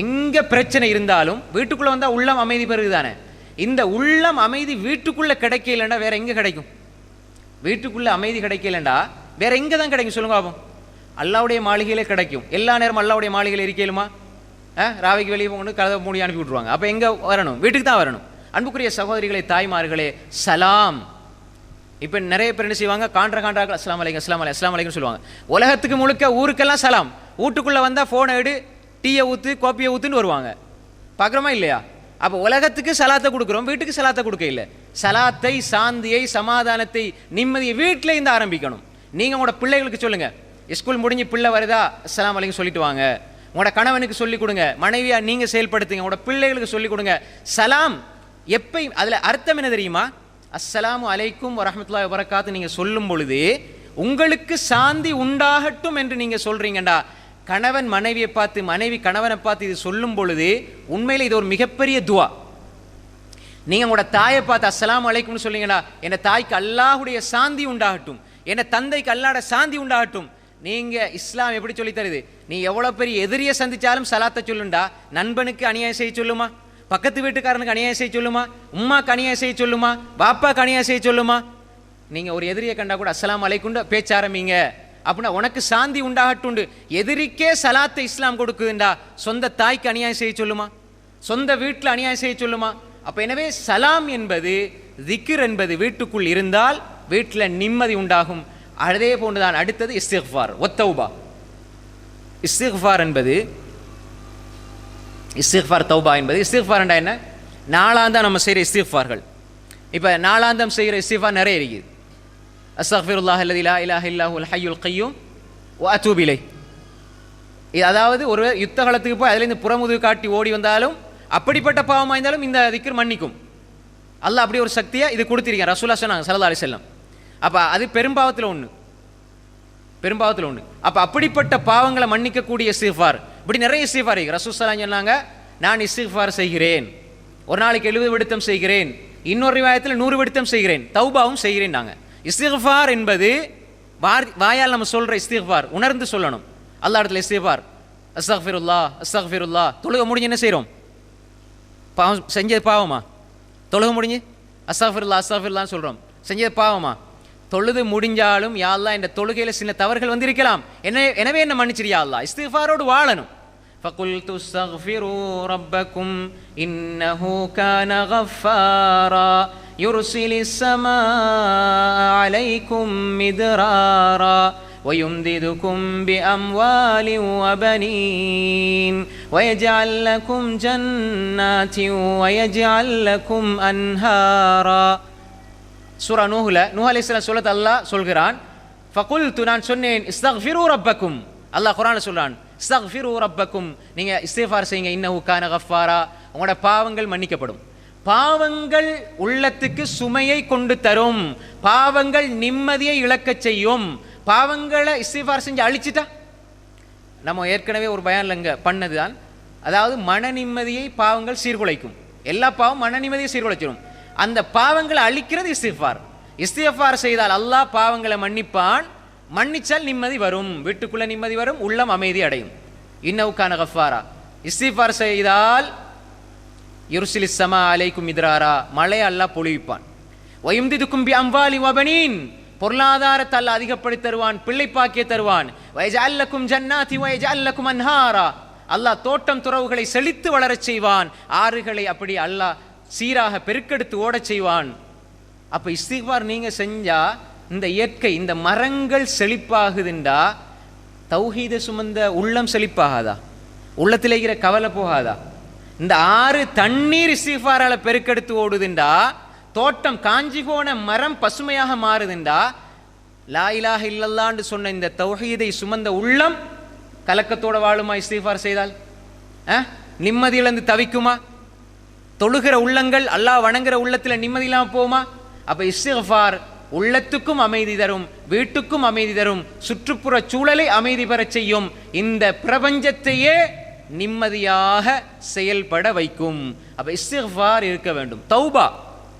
எங்கே பிரச்சனை இருந்தாலும் வீட்டுக்குள்ளே வந்தால் உள்ளம் அமைதி பெறுது தானே. இந்த உள்ளம் அமைதி வீட்டுக்குள்ளே கிடைக்கலண்டா வேற எங்கே கிடைக்கும்? வீட்டுக்குள்ளே அமைதி கிடைக்கலண்டா வேற எங்கே தான் கிடைக்கும் சொல்லுங்க பாப்போம்? அல்லாவுடைய மாளிகையிலே கிடைக்கும். எல்லா நேரமும் அல்லாவுடைய மாளிகையில் இருக்கலுமா? ராவைக்கு வெளியே போகணும், கதவை மூடி அனுப்பி விட்ருவாங்க. அப்போ எங்கே வரணும்? வீட்டுக்கு தான் வரணும். அன்புக்குரிய சகோதரிகளை, தாய்மார்களே, சலாம். இப்போ நிறைய பேர் என்ன செய்வாங்க? காண்ட்ராக்கள் அஸ்ஸலாமு அலைக்கும் அஸ்ஸலாமு அலைக்கும் சொல்லுவாங்க. உலகத்துக்கு முழுக்க ஊருக்கெல்லாம் சலாம். வீட்டுக்குள்ளே வந்தால் ஃபோனை எடு, டீயை ஊற்று, கோப்பியை ஊற்றுன்னு வருவாங்க. பார்க்குறோமா இல்லையா? அப்போ உலகத்துக்கு சலாத்தை கொடுக்குறோம், வீட்டுக்கு சலாத்தை கொடுக்க இல்லை. சலாத்தை, சாந்தியை, சமாதானத்தை, நிம்மதியை வீட்டில் இருந்து ஆரம்பிக்கணும். நீங்கள் உங்களோட பிள்ளைகளுக்கு சொல்லுங்கள், ஸ்கூல் முடிஞ்சு பிள்ளை வருதா அஸ்ஸலாமு அலைக்கும் சொல்லிட்டு வாங்க. உங்களோட கணவனுக்கு சொல்லிக் கொடுங்க, மனைவியாக நீங்கள் செயல்படுத்துங்க, உங்களோட பிள்ளைகளுக்கு சொல்லிக் கொடுங்க. சலாம் எப்பயும் அதில் அர்த்தம் என்ன தெரியுமா? அஸ்ஸலாமு அலைக்கும் வரஹ்மத்துல்லாஹி வபரகாத்து நீங்கள் சொல்லும் பொழுது உங்களுக்கு சாந்தி உண்டாகட்டும் என்று நீங்கள் சொல்கிறீங்கண்டா, கணவன் மனைவியை பார்த்து, மனைவி கணவனை பார்த்து இது சொல்லும் பொழுது உண்மையில் இது ஒரு மிகப்பெரிய துவா. நீங்கள் உங்களோட தாயை பார்த்து அஸ்ஸலாமு அலைக்கும்னு சொல்லிங்கடா, என் தாய்க்கு அல்லாஹுடைய சாந்தி உண்டாகட்டும், என் தந்தைக்கு அல்லாஹ்வுடைய சாந்தி உண்டாகட்டும். நீங்கள் இஸ்லாம் எப்படி சொல்லி தருது? நீ எவ்வளோ பெரிய எதிரியை சந்திச்சாலும் சலாத்தை சொல்லுண்டா. நண்பனுக்கு அநியாயம் செய்ய சொல்லுமா? பக்கத்து வீட்டுக்காரனுக்கு அநியாயம் செய்ய சொல்லுமா? உம்மாக்கு அநியாயம் செய்ய சொல்லுமா? பாப்பாக்கு அநியாயம் செய்ய சொல்லுமா? நீங்கள் ஒரு எதிரியை கண்டா கூட அஸ்ஸலாமு அலைக்கும்னு பேச்ச ஆரம்பிங்க. அப்படின்னா உனக்கு சாந்தி உண்டாகட்டுண்டு. எதிரிக்கே சலாத்தை இஸ்லாம் கொடுக்குதுண்டா, சொந்த தாய்க்கு அநியாயம் செய்ய சொல்லுமா? சொந்த வீட்டில் அநியாயம் செய்ய சொல்லுமா? அப்போ எனவே சலாம் என்பது, திக்ர் என்பது வீட்டுக்குள் இருந்தால் வீட்டில் நிம்மதி உண்டாகும். அதே போன்றுதான் அடுத்தது இஸ்திக்ஃபார் வத்தௌபா. இஸ்திக்ஃபார் என்பது, இஸ்திக்ஃபார் தௌபா என்பது, இஸ்திக்ஃபார்ண்டா என்ன? நாளாந்தம் நம்ம செய்கிற இஸ்திக்ஃபார்கள். இப்போ நாளாந்தம் செய்கிற இஸ்திக்ஃபார் நிறைய இருக்குது. அஸ்தக்ஃபிருல்லாஹ் அல்லதி லா இலாஹ இல்லல்லாஹுல் ஹய்யுல் கய்யூம் வ அத்தூபு இலைஹ். இது அதாவது ஒரு யுத்த காலத்துக்கு போய் அதுலேருந்து புறமுதுகு காட்டி ஓடி வந்தாலும், அப்படிப்பட்ட பாவமாக இருந்தாலும் இந்த திக்ர் மன்னிக்கும். அல்லாஹ் அப்படி ஒரு சக்தியை இது கொடுத்திருக்கேன். ரசூலுல்லாஹ் சொன்னாங்க ஸல்லல்லாஹு அலைஹி வஸல்லம். அப்போ அது பெரும்பாவத்தில் ஒன்று, பெரும்பாவத்தில் ஒன்று. அப்போ அப்படிப்பட்ட பாவங்களை மன்னிக்கக்கூடிய இஸ்திக்ஃபார், இப்படி நிறைய இஸ்திக்ஃபார் இருக்குது. ரசூலுல்லாஹ் சொன்னாங்க, நான் இஸ்திக்ஃபார் செய்கிறேன், ஒரு நாளைக்கு 70 விடுத்தம் செய்கிறேன், இன்னொரு ரிவாயத்தில் 100 விடுத்தம் செய்கிறேன், தௌபாவும் செய்கிறேன். நாங்கள் இஸ்திக்ஃபார் என்பது வாயால் நம்ம சொல்கிற இஸ்திக்ஃபார் உணர்ந்து சொல்லணும். அல்லாஹ் இடத்துல இஸ்திக்ஃபார், அஸ்தக்ஃபிருல்லாஹ் அஸ்தக்ஃபிருல்லாஹ். தொழுக முடிஞ்சு என்ன செய்கிறோம்? பாவம் செஞ்சது பாவமா? தொழுக முடிஞ்சு அஸ்தக்ஃபிருல்லாஹ் அஸ்தக்ஃபிருல்லாஹ்னு சொல்கிறோம், செஞ்சது பாவமா? தொழுது முடிஞ்சாலும் யா அல்லாஹ் இந்த தொழுகையில் சில தவறுகள் வந்திருக்கலாம், எனவே என்ன மன்னிச்சிரு யா அல்லாஹ். இஸ்திக்ஃபாரோடு வாழணும். فَقُلْتُ اسْتَغْفِرُوا رَبَّكُمْ إِنَّهُ كَانَ غَفَّارًا يُرْسِلِ السَّمَاءَ عَلَيْكُمْ مِدْرَارًا وَيُمْدِدُكُمْ بِأَمْوَالٍ وَبَنِينَ وَيَجْعَلْ لَكُمْ جَنَّاتٍ وَيَجْعَلْ لَكُمْ أَنْهَارًا. சூரா நூஹ்ல நூஹ் அலைஹிஸ்ஸலாம் சொல்லத் அல்லாஹ் சொல்கிறான், ஃபகுல்து நான் சொன்னேன், இஸ்தக்ஃபிரு ரப்பக்கும். அல்லாஹ் குர்ஆன்ல சொல்றான், இஸ்தக்ஃபிரு ரப்பக்கும், நீங்க இஸ்திக்ஃபார் செய்யுங்க, இன்னஹு கான கஃபாரா, உங்களோட பாவங்கள் மன்னிக்கப்படும். பாவங்கள் உள்ளத்துக்கு சுமையை கொண்டு தரும், பாவங்கள் நிம்மதியை இழக்கச் செய்யும். பாவங்களை இஸ்திக்ஃபார் செஞ்சு அழிச்சிட்டா, நம்ம ஏற்கனவே ஒரு பயான்ல இங்க பண்ணதுதான், அதாவது மன நிம்மதியை பாவங்கள் சீர்குலைக்கும். எல்லா பாவம் மன நிம்மதியை சீர்குலைச்சிடும். அந்த பாவங்களை அழிக்கிறது இஸ்திக்ஃபார். இஸ்திக்ஃபார் செய்தால் அல்லாஹ் பாவங்களை மன்னிப்பான், மன்னிச்சால் நிம்மதி வரும், வீட்டுக்குள்ள நிம்மதி வரும், உள்ளம் அமைதி அடையும். இன்னஹு கான கஃபாரா. இஸ்திக்ஃபார் செய்தால் யுர்சிலிஸ் ஸமா அலைக்கும் மித்ராரா, மழை அல்லாஹ் பொழிவிப்பான். வயும்திதுக்கும் பி அம்வாலி வபனீன், பொருளாதாரத்தை அல்லாஹ் அதிகப்படுத்தி தருவான், பிள்ளை பாக்கிய தருவான். வயஜஅல் லக்கும் ஜன்னாதி வயஜஅல் லக்கும் அன்ஹாரா, அல்லாஹ் தோட்டம் துறவுகளை செழித்து வளரச் செய்வான், ஆறுகளை அப்படி அல்லாஹ் சீராக பெருக்கெடுத்து ஓடச் செய்வான். அப்போ இஸ்திக்ஃபார் நீங்கள் செஞ்சா இந்த இயற்கை, இந்த மரங்கள் செழிப்பாகுதுண்டா, தௌஹீதை சுமந்த உள்ளம் செழிப்பாகாதா? உள்ளத்தில் இருக்கிற கவலை போகாதா? இந்த ஆறு தண்ணீர் இஸ்திக்ஃபாரால பெருக்கெடுத்து ஓடுதுண்டா, தோட்டம் காஞ்சி போன மரம் பசுமையாக மாறுதுண்டா, லா இலாஹ இல்லல்லாஹ்னு சொன்ன இந்த தௌஹீதை சுமந்த உள்ளம் கலக்கத்தோட வாழுமா? இஸ்திக்ஃபார் செய்தால் நிம்மதியிலிருந்து தவிக்குமா? தொழுகிற உள்ளங்கள், அல்லாஹ் வணங்குற உள்ளத்தில் நிம்மதி இல்லாமல் போகுமா? அப்போ இஸ்திக்ஃபார் உள்ளத்துக்கும் அமைதி தரும், வீட்டுக்கும் அமைதி தரும், சுற்றுப்புற சூழலை அமைதி பெறச் செய்யும், இந்த பிரபஞ்சத்தையே நிம்மதியாக செயல்பட வைக்கும். அப்போ இஸ்திக்ஃபார் இருக்க வேண்டும். தௌபா,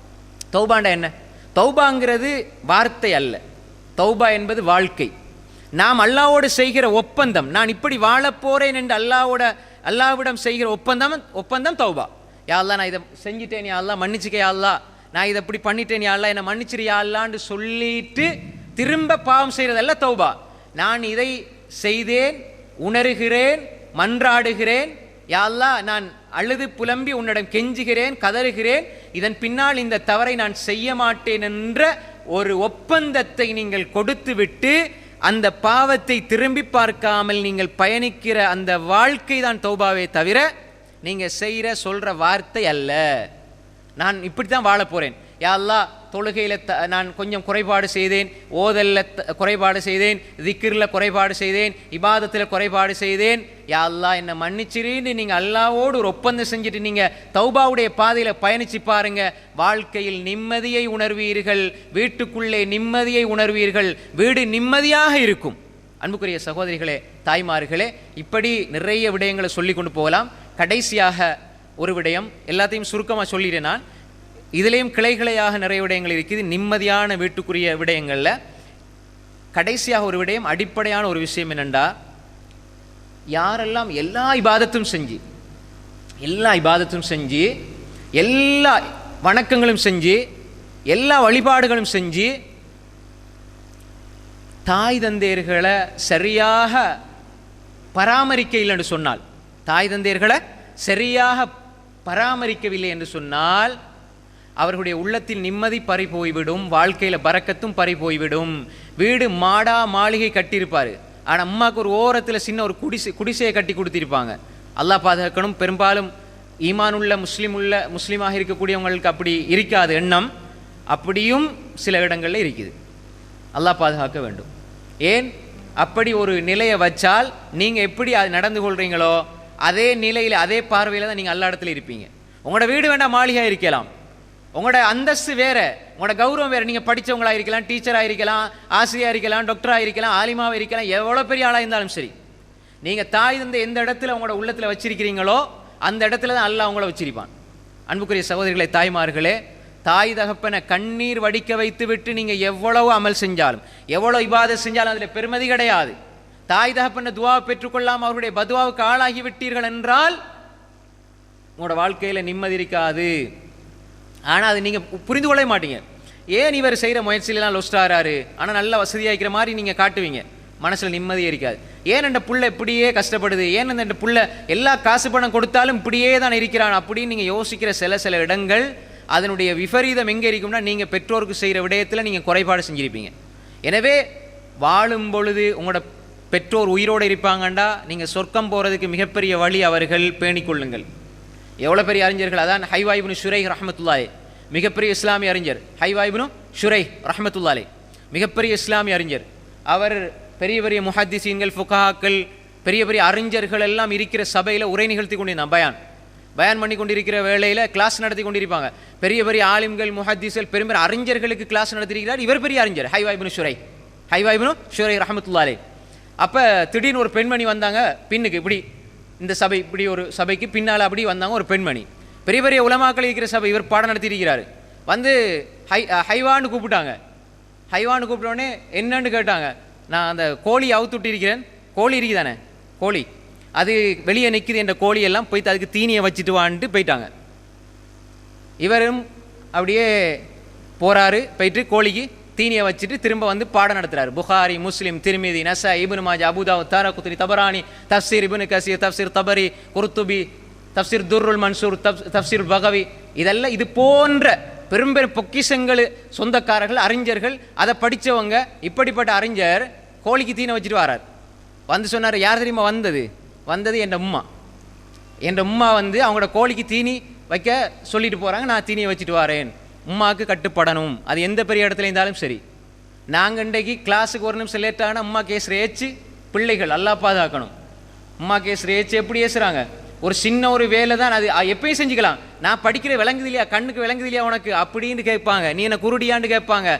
தௌபாண்டா என்ன? தௌபாங்கிறது வார்த்தை அல்ல, தௌபா என்பது வாழ்க்கை. நாம் அல்லாஹ்வோடு செய்கிற ஒப்பந்தம், நான் இப்படி வாழப் போறேன் என்று அல்லாஹ்விடம் செய்கிற ஒப்பந்தம் தௌபா. யா அல்லாஹ் நான் இதை செஞ்சிட்டேன், யா அல்லாஹ் மன்னிச்சுக்க, யா அல்லாஹ் நான் இதை இப்படி பண்ணிட்டேன், யா அல்லாஹ் என்னை மன்னிச்சிரு யா அல்லாஹ்னு சொல்லிட்டு திரும்ப பாவம் செய்கிறதல்ல தௌபா. நான் இதை செய்தேன், உணர்கிறேன், மன்றாடுகிறேன், யா அல்லாஹ் நான் அழுது புலம்பி உன்னிடம் கெஞ்சுகிறேன், கதறுகிறேன், இதன் பின்னால் இந்த தவறை நான் செய்ய மாட்டேன் என்ற ஒரு ஒப்பந்தத்தை நீங்கள் கொடுத்து விட்டு அந்த பாவத்தை திரும்பி பார்க்காமல் நீங்கள் பயணிக்கிற அந்த வாழ்க்கை தான் தௌபாவே தவிர நீங்கள் செய்கிற சொல்கிற வார்த்தை அல்ல. நான் இப்படி தான் வாழ போகிறேன், யா அல்லாஹ் தொழுகையில் நான் கொஞ்சம் குறைபாடு செய்தேன், ஓதலில் குறைபாடு செய்தேன், திக்ரில் குறைபாடு செய்தேன், இபாதத்தில் குறைபாடு செய்தேன், யா அல்லாஹ் என்னை மன்னிச்சிருன்னு நீங்கள் அல்லாஹ்வோடு ஒரு ஒப்பந்தம் செஞ்சுட்டு நீங்கள் தௌபாவுடைய பாதையில் பயணிச்சு பாருங்க, வாழ்க்கையில் நிம்மதியை உணர்வீர்கள், வீட்டுக்குள்ளே நிம்மதியை உணர்வீர்கள், வீடு நிம்மதியாக இருக்கும். அன்புக்குரிய சகோதரிகளே, தாய்மார்களே, இப்படி நிறைய விடயங்களை சொல்லி கொண்டு போகலாம். கடைசியாக ஒரு விடயம், எல்லாத்தையும் சுருக்கமாக சொல்லிடுறேன் நான், இதுலேயும் கிளைகளையாக நிறைய விடயங்கள் இருக்குது. நிம்மதியான வீட்டுக்குரிய விடயங்களில் கடைசியாக ஒரு விடயம், அடிப்படையான ஒரு விஷயம் என்னென்றா, யாரெல்லாம் எல்லா இபாதத்தும் செஞ்சு எல்லா வணக்கங்களும் செஞ்சு எல்லா வழிபாடுகளும் செஞ்சு தாய் தந்தையர்களை சரியாக பராமரிக்க இல்லைன்னு சொன்னால், தாய் தந்தையர்களை சரியாக பராமரிக்கவில்லை என்று சொன்னால் அவர்களுடைய உள்ளத்தில் நிம்மதி பறி போய்விடும், வாழ்க்கையில் பரக்கத்தும் பறி போய்விடும். வீடு மாடா மாளிகை கட்டியிருப்பார், ஆனால் அம்மாவுக்கு ஒரு ஓரத்தில் சின்ன ஒரு குடிசையை கட்டி கொடுத்திருப்பாங்க. அல்லாஹ் பாதுகாக்கணும். பெரும்பாலும் ஈமானுள்ள முஸ்லீமாக இருக்கக்கூடியவங்களுக்கு அப்படி இருக்காது எண்ணம், அப்படியும் சில இடங்களில் இருக்குது. அல்லாஹ் பாதுகாக்க வேண்டும். ஏன் அப்படி ஒரு நிலையை வச்சால் நீங்கள் எப்படி அது நடந்து கொள்கிறீங்களோ அதே நிலையில் அதே பார்வையில் தான் நீங்கள் எல்லா இடத்துல இருப்பீங்க. உங்களோட வீடு வேண்டாம் மாளிகையாக இருக்கலாம், உங்களோட அந்தஸ்து வேறு, உங்களோட கௌரவம் வேறு, நீங்கள் படித்தவங்களாக இருக்கலாம், டீச்சராக இருக்கலாம், ஆசிரியராக இருக்கலாம், டாக்டராக இருக்கலாம், ஆலிமாவாக இருக்கலாம், எவ்வளோ பெரிய ஆளாக இருந்தாலும் சரி, நீங்கள் தாய் தந்தை எந்த இடத்துல உங்களோட உள்ளத்தில் வச்சிருக்கிறீங்களோ அந்த இடத்துல தான் அல்லாஹ் அவங்கள வச்சிருப்பான். அன்புக்குரிய சகோதரிகளே, தாய்மார்களே, தாய் தகப்பனை கண்ணீர் வடிக்க வைத்து விட்டு நீங்கள் எவ்வளவு அமல் செஞ்சாலும் எவ்வளோ இபாதத் செஞ்சாலும் அதில் பெருமதி கிடையாது. தாய் தகப்பனை துவாவை பெற்றுக்கொள்ளாமல் அவருடைய பதுவாவுக்கு ஆளாகி விட்டீர்கள் என்றால் உங்களோட வாழ்க்கையில் நிம்மதி இருக்காது. ஆனால் அது நீங்கள் புரிந்து கொள்ள மாட்டீங்க. ஏன் இவர் செய்கிற முயற்சியிலாம் லொஸ்டாராரு, ஆனால் நல்ல வசதியாகிக்கிற மாதிரி நீங்கள் காட்டுவீங்க, மனசில் நிம்மதியே இருக்காது. ஏன் என்ற புள்ள இப்படியே கஷ்டப்படுது, ஏன் இந்த புள்ள எல்லா காசு பணம் கொடுத்தாலும் இப்படியே தான் இருக்கிறான் அப்படின்னு நீங்கள் யோசிக்கிற சில இடங்கள் அதனுடைய விபரீதம் எங்கே இருக்கும்னா நீங்கள் பெற்றோருக்கு செய்கிற விடயத்தில் நீங்கள் குறைபாடு செஞ்சிருப்பீங்க. எனவே வாழும் பொழுது உங்களோட பெற்றோர் உயிரோடு இருப்பாங்கண்டா நீங்கள் சொர்க்கம் போகிறதுக்கு மிகப்பெரிய வழி அவர்கள் பேணிக்கொள்ளுங்கள். எவ்வளோ பெரிய அறிஞர்கள், அதான் ஹைவா இப்னு ஷுரைஹ் ரஹ்மத்துல்லாஹி, மிகப்பெரிய இஸ்லாமிய அறிஞர். ஹைவா இப்னு ஷுரைஹ் ரஹ்மத்துல்லாஹி மிகப்பெரிய இஸ்லாமிய அறிஞர். அவர் பெரிய பெரிய முஹத்திசீன்கள், ஃபுகஹாக்கள், பெரிய பெரிய அறிஞர்கள் எல்லாம் இருக்கிற சபையில் உரை நிகழ்த்தி கொண்டிருந்தான். பயான் பண்ணி கொண்டிருக்கிற வேளையில் கிளாஸ் நடத்தி கொண்டிருப்பாங்க. பெரிய பெரிய ஆலிம்கள், முஹத்திஸ்கள், பெரிய பெரிய அறிஞர்களுக்கு கிளாஸ் நடத்திருக்கிறார். இவர் பெரிய அறிஞர் ஹைவா இப்னு ஷுரைஹ் ரஹ்மத்துல்லாஹி. அப்போ திடீர்னு ஒரு பெண்மணி வந்தாங்க பின்னுக்கு, இப்படி இந்த சபை, இப்படி ஒரு சபைக்கு பின்னால் அப்படி வந்தாங்க ஒரு பெண்மணி. பெரிய பெரிய உலமாக்கள் இருக்கிற சபை, இவர் பாடம் நடத்தியிருக்கிறார். வந்து ஹைவான்னு கூப்பிட்டாங்க. ஹைவான்னு கூப்பிட்டோடனே என்னன்னு கேட்டாங்க. நான் அந்த கோழி அவுத்துட்டு இருக்கிறேன், கோழி இருக்குதானே கோழி, அது வெளியே நிற்குது என்ற கோழியெல்லாம் போய்த்து அதுக்கு தீனியை வச்சுட்டு வான்ட்டு போயிட்டாங்க. இவரும் அப்படியே போகிறாரு, போயிட்டு கோழிக்கு தீனியை வச்சுட்டு திரும்ப வந்து பாடம் நடத்துகிறார். புகாரி, முஸ்லிம், திர்மிதி, நஸா, இப்னு மாஜா, அபூதாவுத், தாரகுத்னி, தபரானி, தஃப்சீர் இப்னு கஸீர், தஃப்சீர் தபரி, குர்துபி, தஃப்சீர் துர்ருல் மன்சூர், தஃப்சீர் பகவி, இதெல்லாம் இது போன்ற பெரும்பெரும் பொக்கிஷங்கள் சொந்தக்காரர்கள், அறிஞர்கள், அதை படித்தவங்க. இப்படிப்பட்ட அறிஞர் கோழிக்கு தீனை வச்சுட்டு வரார். வந்து சொன்னார், யார் தெரியுமா வந்தது என் உம்மா வந்து அவங்களோட கோழிக்கு தீனி வைக்க சொல்லிட்டு போகிறாங்க, நான் தீனியை வச்சுட்டு வரேன். உம்மாவுக்கு கட்டுப்படணும், அது எந்த பெரிய இடத்துல இருந்தாலும் சரி. நாங்கள் இன்றைக்கு கிளாஸுக்கு ஒரு நிமிஷம் லேட்டான உம்மா கேஸ் ரேச்சு, பிள்ளைகள் அல்லா பாதுகாக்கணும். உம்மா கேஸ் ரேச்சு எப்படி ஏசுகிறாங்க, ஒரு சின்ன ஒரு வேலை தான், அது எப்பயும் செஞ்சுக்கலாம். நான் படிக்கிற விளங்குது இல்லையா, கண்ணுக்கு விளங்குது இல்லையா உனக்கு அப்படின்னு கேட்பாங்க. நீ என்ன குருடியான்னு கேட்பாங்க.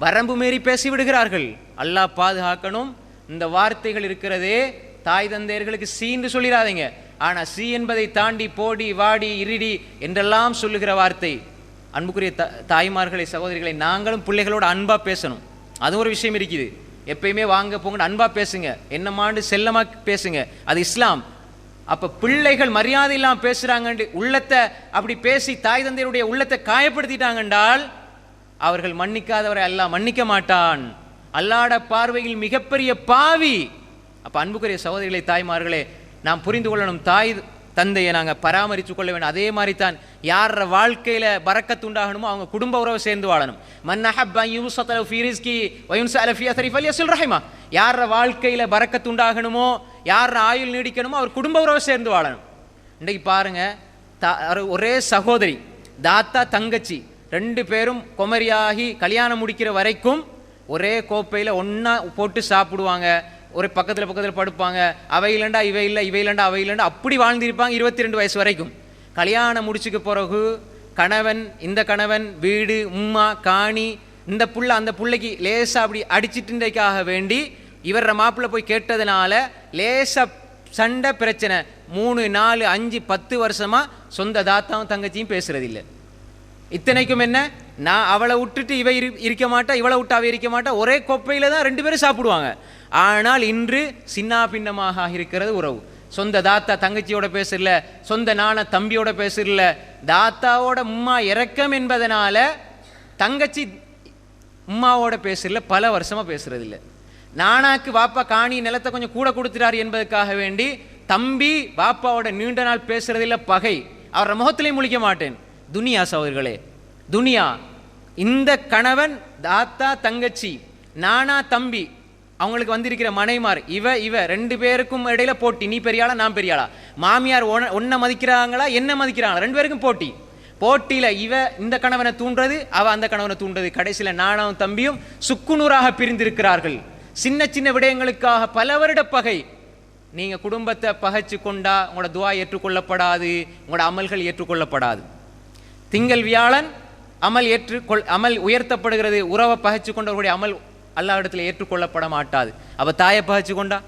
வரம்பு மீறி பேசி விடுகிறார்கள். அல்லாஹ் பாதுகாக்கணும். இந்த வார்த்தைகள் இருக்கிறதே தாய் தந்தையர்களுக்கு சீன்னு சொல்லிடாதீங்க. ஆனால் சி என்பதை தாண்டி போடி, வாடி, இருடி என்றெல்லாம் சொல்லுகிற வார்த்தை. அன்புக்குரிய தாய்மார்களை, சகோதரிகளை, நாங்களும் பிள்ளைகளோட அன்பாக பேசணும். அது ஒரு விஷயம் இருக்குது. எப்பயுமே வாங்க போங்க அன்பாக பேசுங்க, என்னமாண்டு செல்லமாக பேசுங்க, அது இஸ்லாம். அப்போ பிள்ளைகள் மரியாதை இல்லாமல் பேசுகிறாங்கன்னு உள்ளத்தை அப்படி பேசி தாய் தந்தையருடைய உள்ளத்தை காயப்படுத்திட்டாங்கன்றால் அவர்கள் மன்னிக்காதவரை அல்லாஹ் மன்னிக்க மாட்டான். அல்லாஹ்ட பார்வையில் மிகப்பெரிய பாவி. அப்போ அன்புக்குரிய சகோதரிகளை, தாய்மார்களே, நாம் புரிந்து கொள்ளணும், தாய் தந்தையை நாங்கள் பராமரித்து கொள்ள வேண்டும். அதே மாதிரி தான் யார வாழ்க்கையில் பரக்கத்து உண்டாகணுமோ அவங்க குடும்ப உறவை சேர்ந்து வாழணும். யார வாழ்க்கையில் பரக்கத்து உண்டாகணுமோ, யார ஆயுள் நீடிக்கணுமோ அவர் குடும்ப உறவை சேர்ந்து வாழணும். இன்றைக்கு பாருங்க, ஒரே சகோதரி, தாத்தா தங்கச்சி, ரெண்டு பேரும் குமரியாகி கல்யாணம் முடிக்கிற வரைக்கும் ஒரே கோப்பையில் ஒன்றா போட்டு சாப்பிடுவாங்க, ஒரு பக்கத்தில் படுப்பாங்க. அவை இல்லைண்டா இவை இல்லை, இவை இல்லைண்டா அவை இல்லைண்டா அப்படி வாழ்ந்திருப்பாங்க 22 வயசு வரைக்கும். கல்யாணம் முடிச்சுக்க பிறகு இந்த கணவன் வீடு, உம்மா, காணி, இந்த புள்ள அந்த பிள்ளைக்கு லேசாக அப்படி அடிச்சிட்டுக்காக வேண்டி இவர மாப்பிள்ளை போய் கேட்டதுனால லேசாக சண்டை பிரச்சனை. 3, 4, 5, 10 வருஷமாக சொந்த தாத்தாவும் தங்கச்சியும் பேசுறதில்லை. இத்தனைக்கும் என்ன, நான் அவளை விட்டுட்டு இவ இருக்க மாட்டா, இவளை விட்டு அவ இருக்க மாட்டா, ஒரே கொப்பையில் தான் 2 பேரும் சாப்பிடுவாங்க. ஆனால் இன்று சின்ன பின்னமாக இருக்கிறது உறவு. சொந்த தாத்தா தங்கச்சியோட பேசல, சொந்த நான தம்பியோட பேசல, தாத்தாவோட உம்மா இறக்கம் என்பதனால தங்கச்சி உம்மாவோட பேசல, பல வருஷமாக பேசுறதில்லை. நானாக்கு வாப்பா காணி நிலத்தை கொஞ்சம் கூட கொடுத்துட்டார் என்பதற்காக வேண்டி தம்பி வாப்பாவோட நீண்ட நாள் பேசுறதில்லை, பகை. அவரை முகத்திலையும் முழிக்க மாட்டேன். துனியா சகோதரர்களே, துனியா. இந்த கணவன், தாத்தா தங்கச்சி, நானா தம்பி, அவங்களுக்கு வந்திருக்கிற மனைமார், இவ 2 பேருக்கும் இடையில போட்டி. நீ பெரியாளா, நான் பெரியாளா. மாமியார் ஒன்ன மதிக்கிறாங்களா, என்ன மதிக்கிறாங்களா, 2 பேருக்கும் போட்டி. போட்டியில் இந்த கணவனை தூண்டுறது, அவ அந்த கணவனை தூண்டுறது. கடைசியில் நானும் தம்பியும் சுக்குநூறாக பிரிந்திருக்கிறார்கள். சின்ன சின்ன விடயங்களுக்காக பல வருட பகை. நீங்கள் குடும்பத்தை பகைச்சு கொண்டா உங்களோட துவா ஏற்றுக்கொள்ளப்படாது, உங்களோட அமல்கள் ஏற்றுக்கொள்ளப்படாது. திங்கள் வியாழன் அமல் உயர்த்தப்படுகிறது. உறவை பகைச்சு கொண்டவர்களுடைய அமல் அல்லாஹ்விடத்தில் ஏற்றுக்கொள்ளப்பட மாட்டாது. அப்போ தாயை பகைச்சு கொண்டா,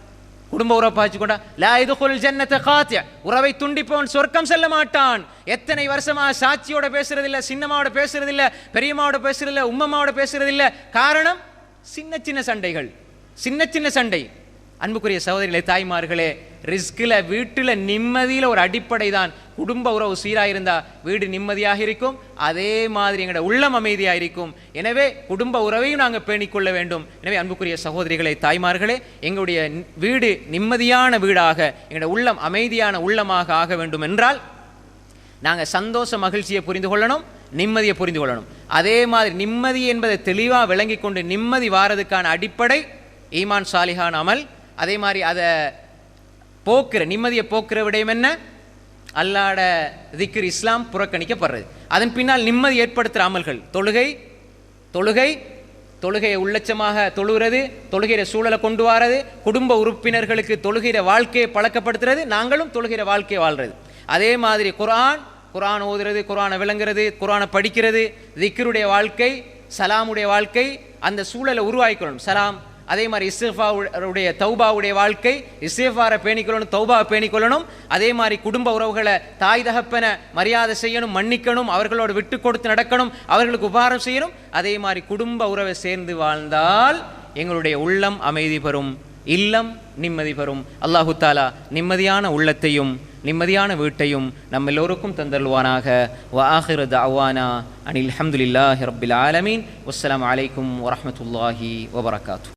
குடும்ப உறவை பாய்ச்சி கொண்டா லா யதுகுல் ஜன்னத காத்திய, உறவை துண்டிப்பவன் சொர்க்கம் செல்ல மாட்டான். எத்தனை வருஷமா சாட்சியோட பேசுறதில்ல, சின்னமாவோட பேசுறதில்ல, பெரியம்மாவோட பேசுறதில்ல, உம்மம்மாவோட பேசுறதில்ல. காரணம் சின்ன சின்ன சண்டைகள், சின்ன சின்ன சண்டை. அன்புக்குரிய சகோதரிகளே, தாய்மார்களே, ரிஸ்கில் வீட்டில் நிம்மதியில் ஒரு அடிப்படை தான் குடும்ப உறவு சீராக இருந்தால் வீடு நிம்மதியாக இருக்கும். அதே மாதிரி எங்களோட உள்ளம் அமைதியாக இருக்கும். எனவே குடும்ப உறவையும் நாங்கள் பேணிக்கொள்ள வேண்டும். எனவே அன்புக்குரிய சகோதரிகளே, தாய்மார்களே, எங்களுடைய வீடு நிம்மதியான வீடாக, எங்களுடைய உள்ளம் அமைதியான உள்ளமாக ஆக வேண்டும் என்றால் நாங்கள் சந்தோஷ மகிழ்ச்சியை புரிந்து கொள்ளணும், நிம்மதியை புரிந்து கொள்ளணும். அதே மாதிரி நிம்மதி என்பதை தெளிவாக விளங்கி கொண்டு நிம்மதி வாரதுக்கான அடிப்படை ஈமான் சாலிஹான் அமல். அதே மாதிரி அதை போக்குற, நிம்மதியை போக்குற விடயம் என்ன? அல்லாஹ்ட திக்ர், இஸ்லாம் புறக்கணிக்கப்படுறது. அதன் பின்னால் நிம்மதி ஏற்படுத்துகிற அமல்கள் தொழுகையை உள்ளட்சமாக தொழுகிறது, தொழுகிற சூழலை கொண்டு வாரது, குடும்ப உறுப்பினர்களுக்கு தொழுகிற வாழ்க்கையை பழக்கப்படுத்துறது, நாங்களும் தொழுகிற வாழ்க்கையை வாழ்றது. அதே மாதிரி குர்ஆன் ஓதுறது, குர்ஆனை விளங்குறது, குர்ஆனை படிக்கிறது, திக்ருடைய வாழ்க்கை, சலாமுடைய வாழ்க்கை, அந்த சூழலை உருவாக்கிக்கொள்ளணும். சலாம், அதே மாதிரி இஸ்திஃபாருடைய தௌபாவுடைய வாழ்க்கை, இஸ்திஃபாரை பேணிக்கொள்ளணும், தௌபாவை பேணிக்கொள்ளணும். அதே மாதிரி குடும்ப உறவுகளை தாய் தகப்பனை மரியாதை செய்யணும், மன்னிக்கணும், அவர்களோடு விட்டு கொடுத்து நடக்கணும், அவர்களுக்கு உபகாரம் செய்யணும். அதே மாதிரி குடும்ப உறவை சேர்ந்து வாழ்ந்தால் எங்களுடைய உள்ளம் அமைதி பெறும், இல்லம் நிம்மதி பெறும். அல்லாஹு தாலா நிம்மதியான உள்ளத்தையும் நிம்மதியான வீட்டையும் நம்ம எல்லோருக்கும் தந்தருள்வானாக. வ ஆகிரு தஅவானா அனில் ஹம்துலில்லாஹி ரப்பில் ஆலமீன். வஸ்ஸலாமு அலைக்கும் வரஹ்மத்துல்லாஹி வபரகாத்துஹு.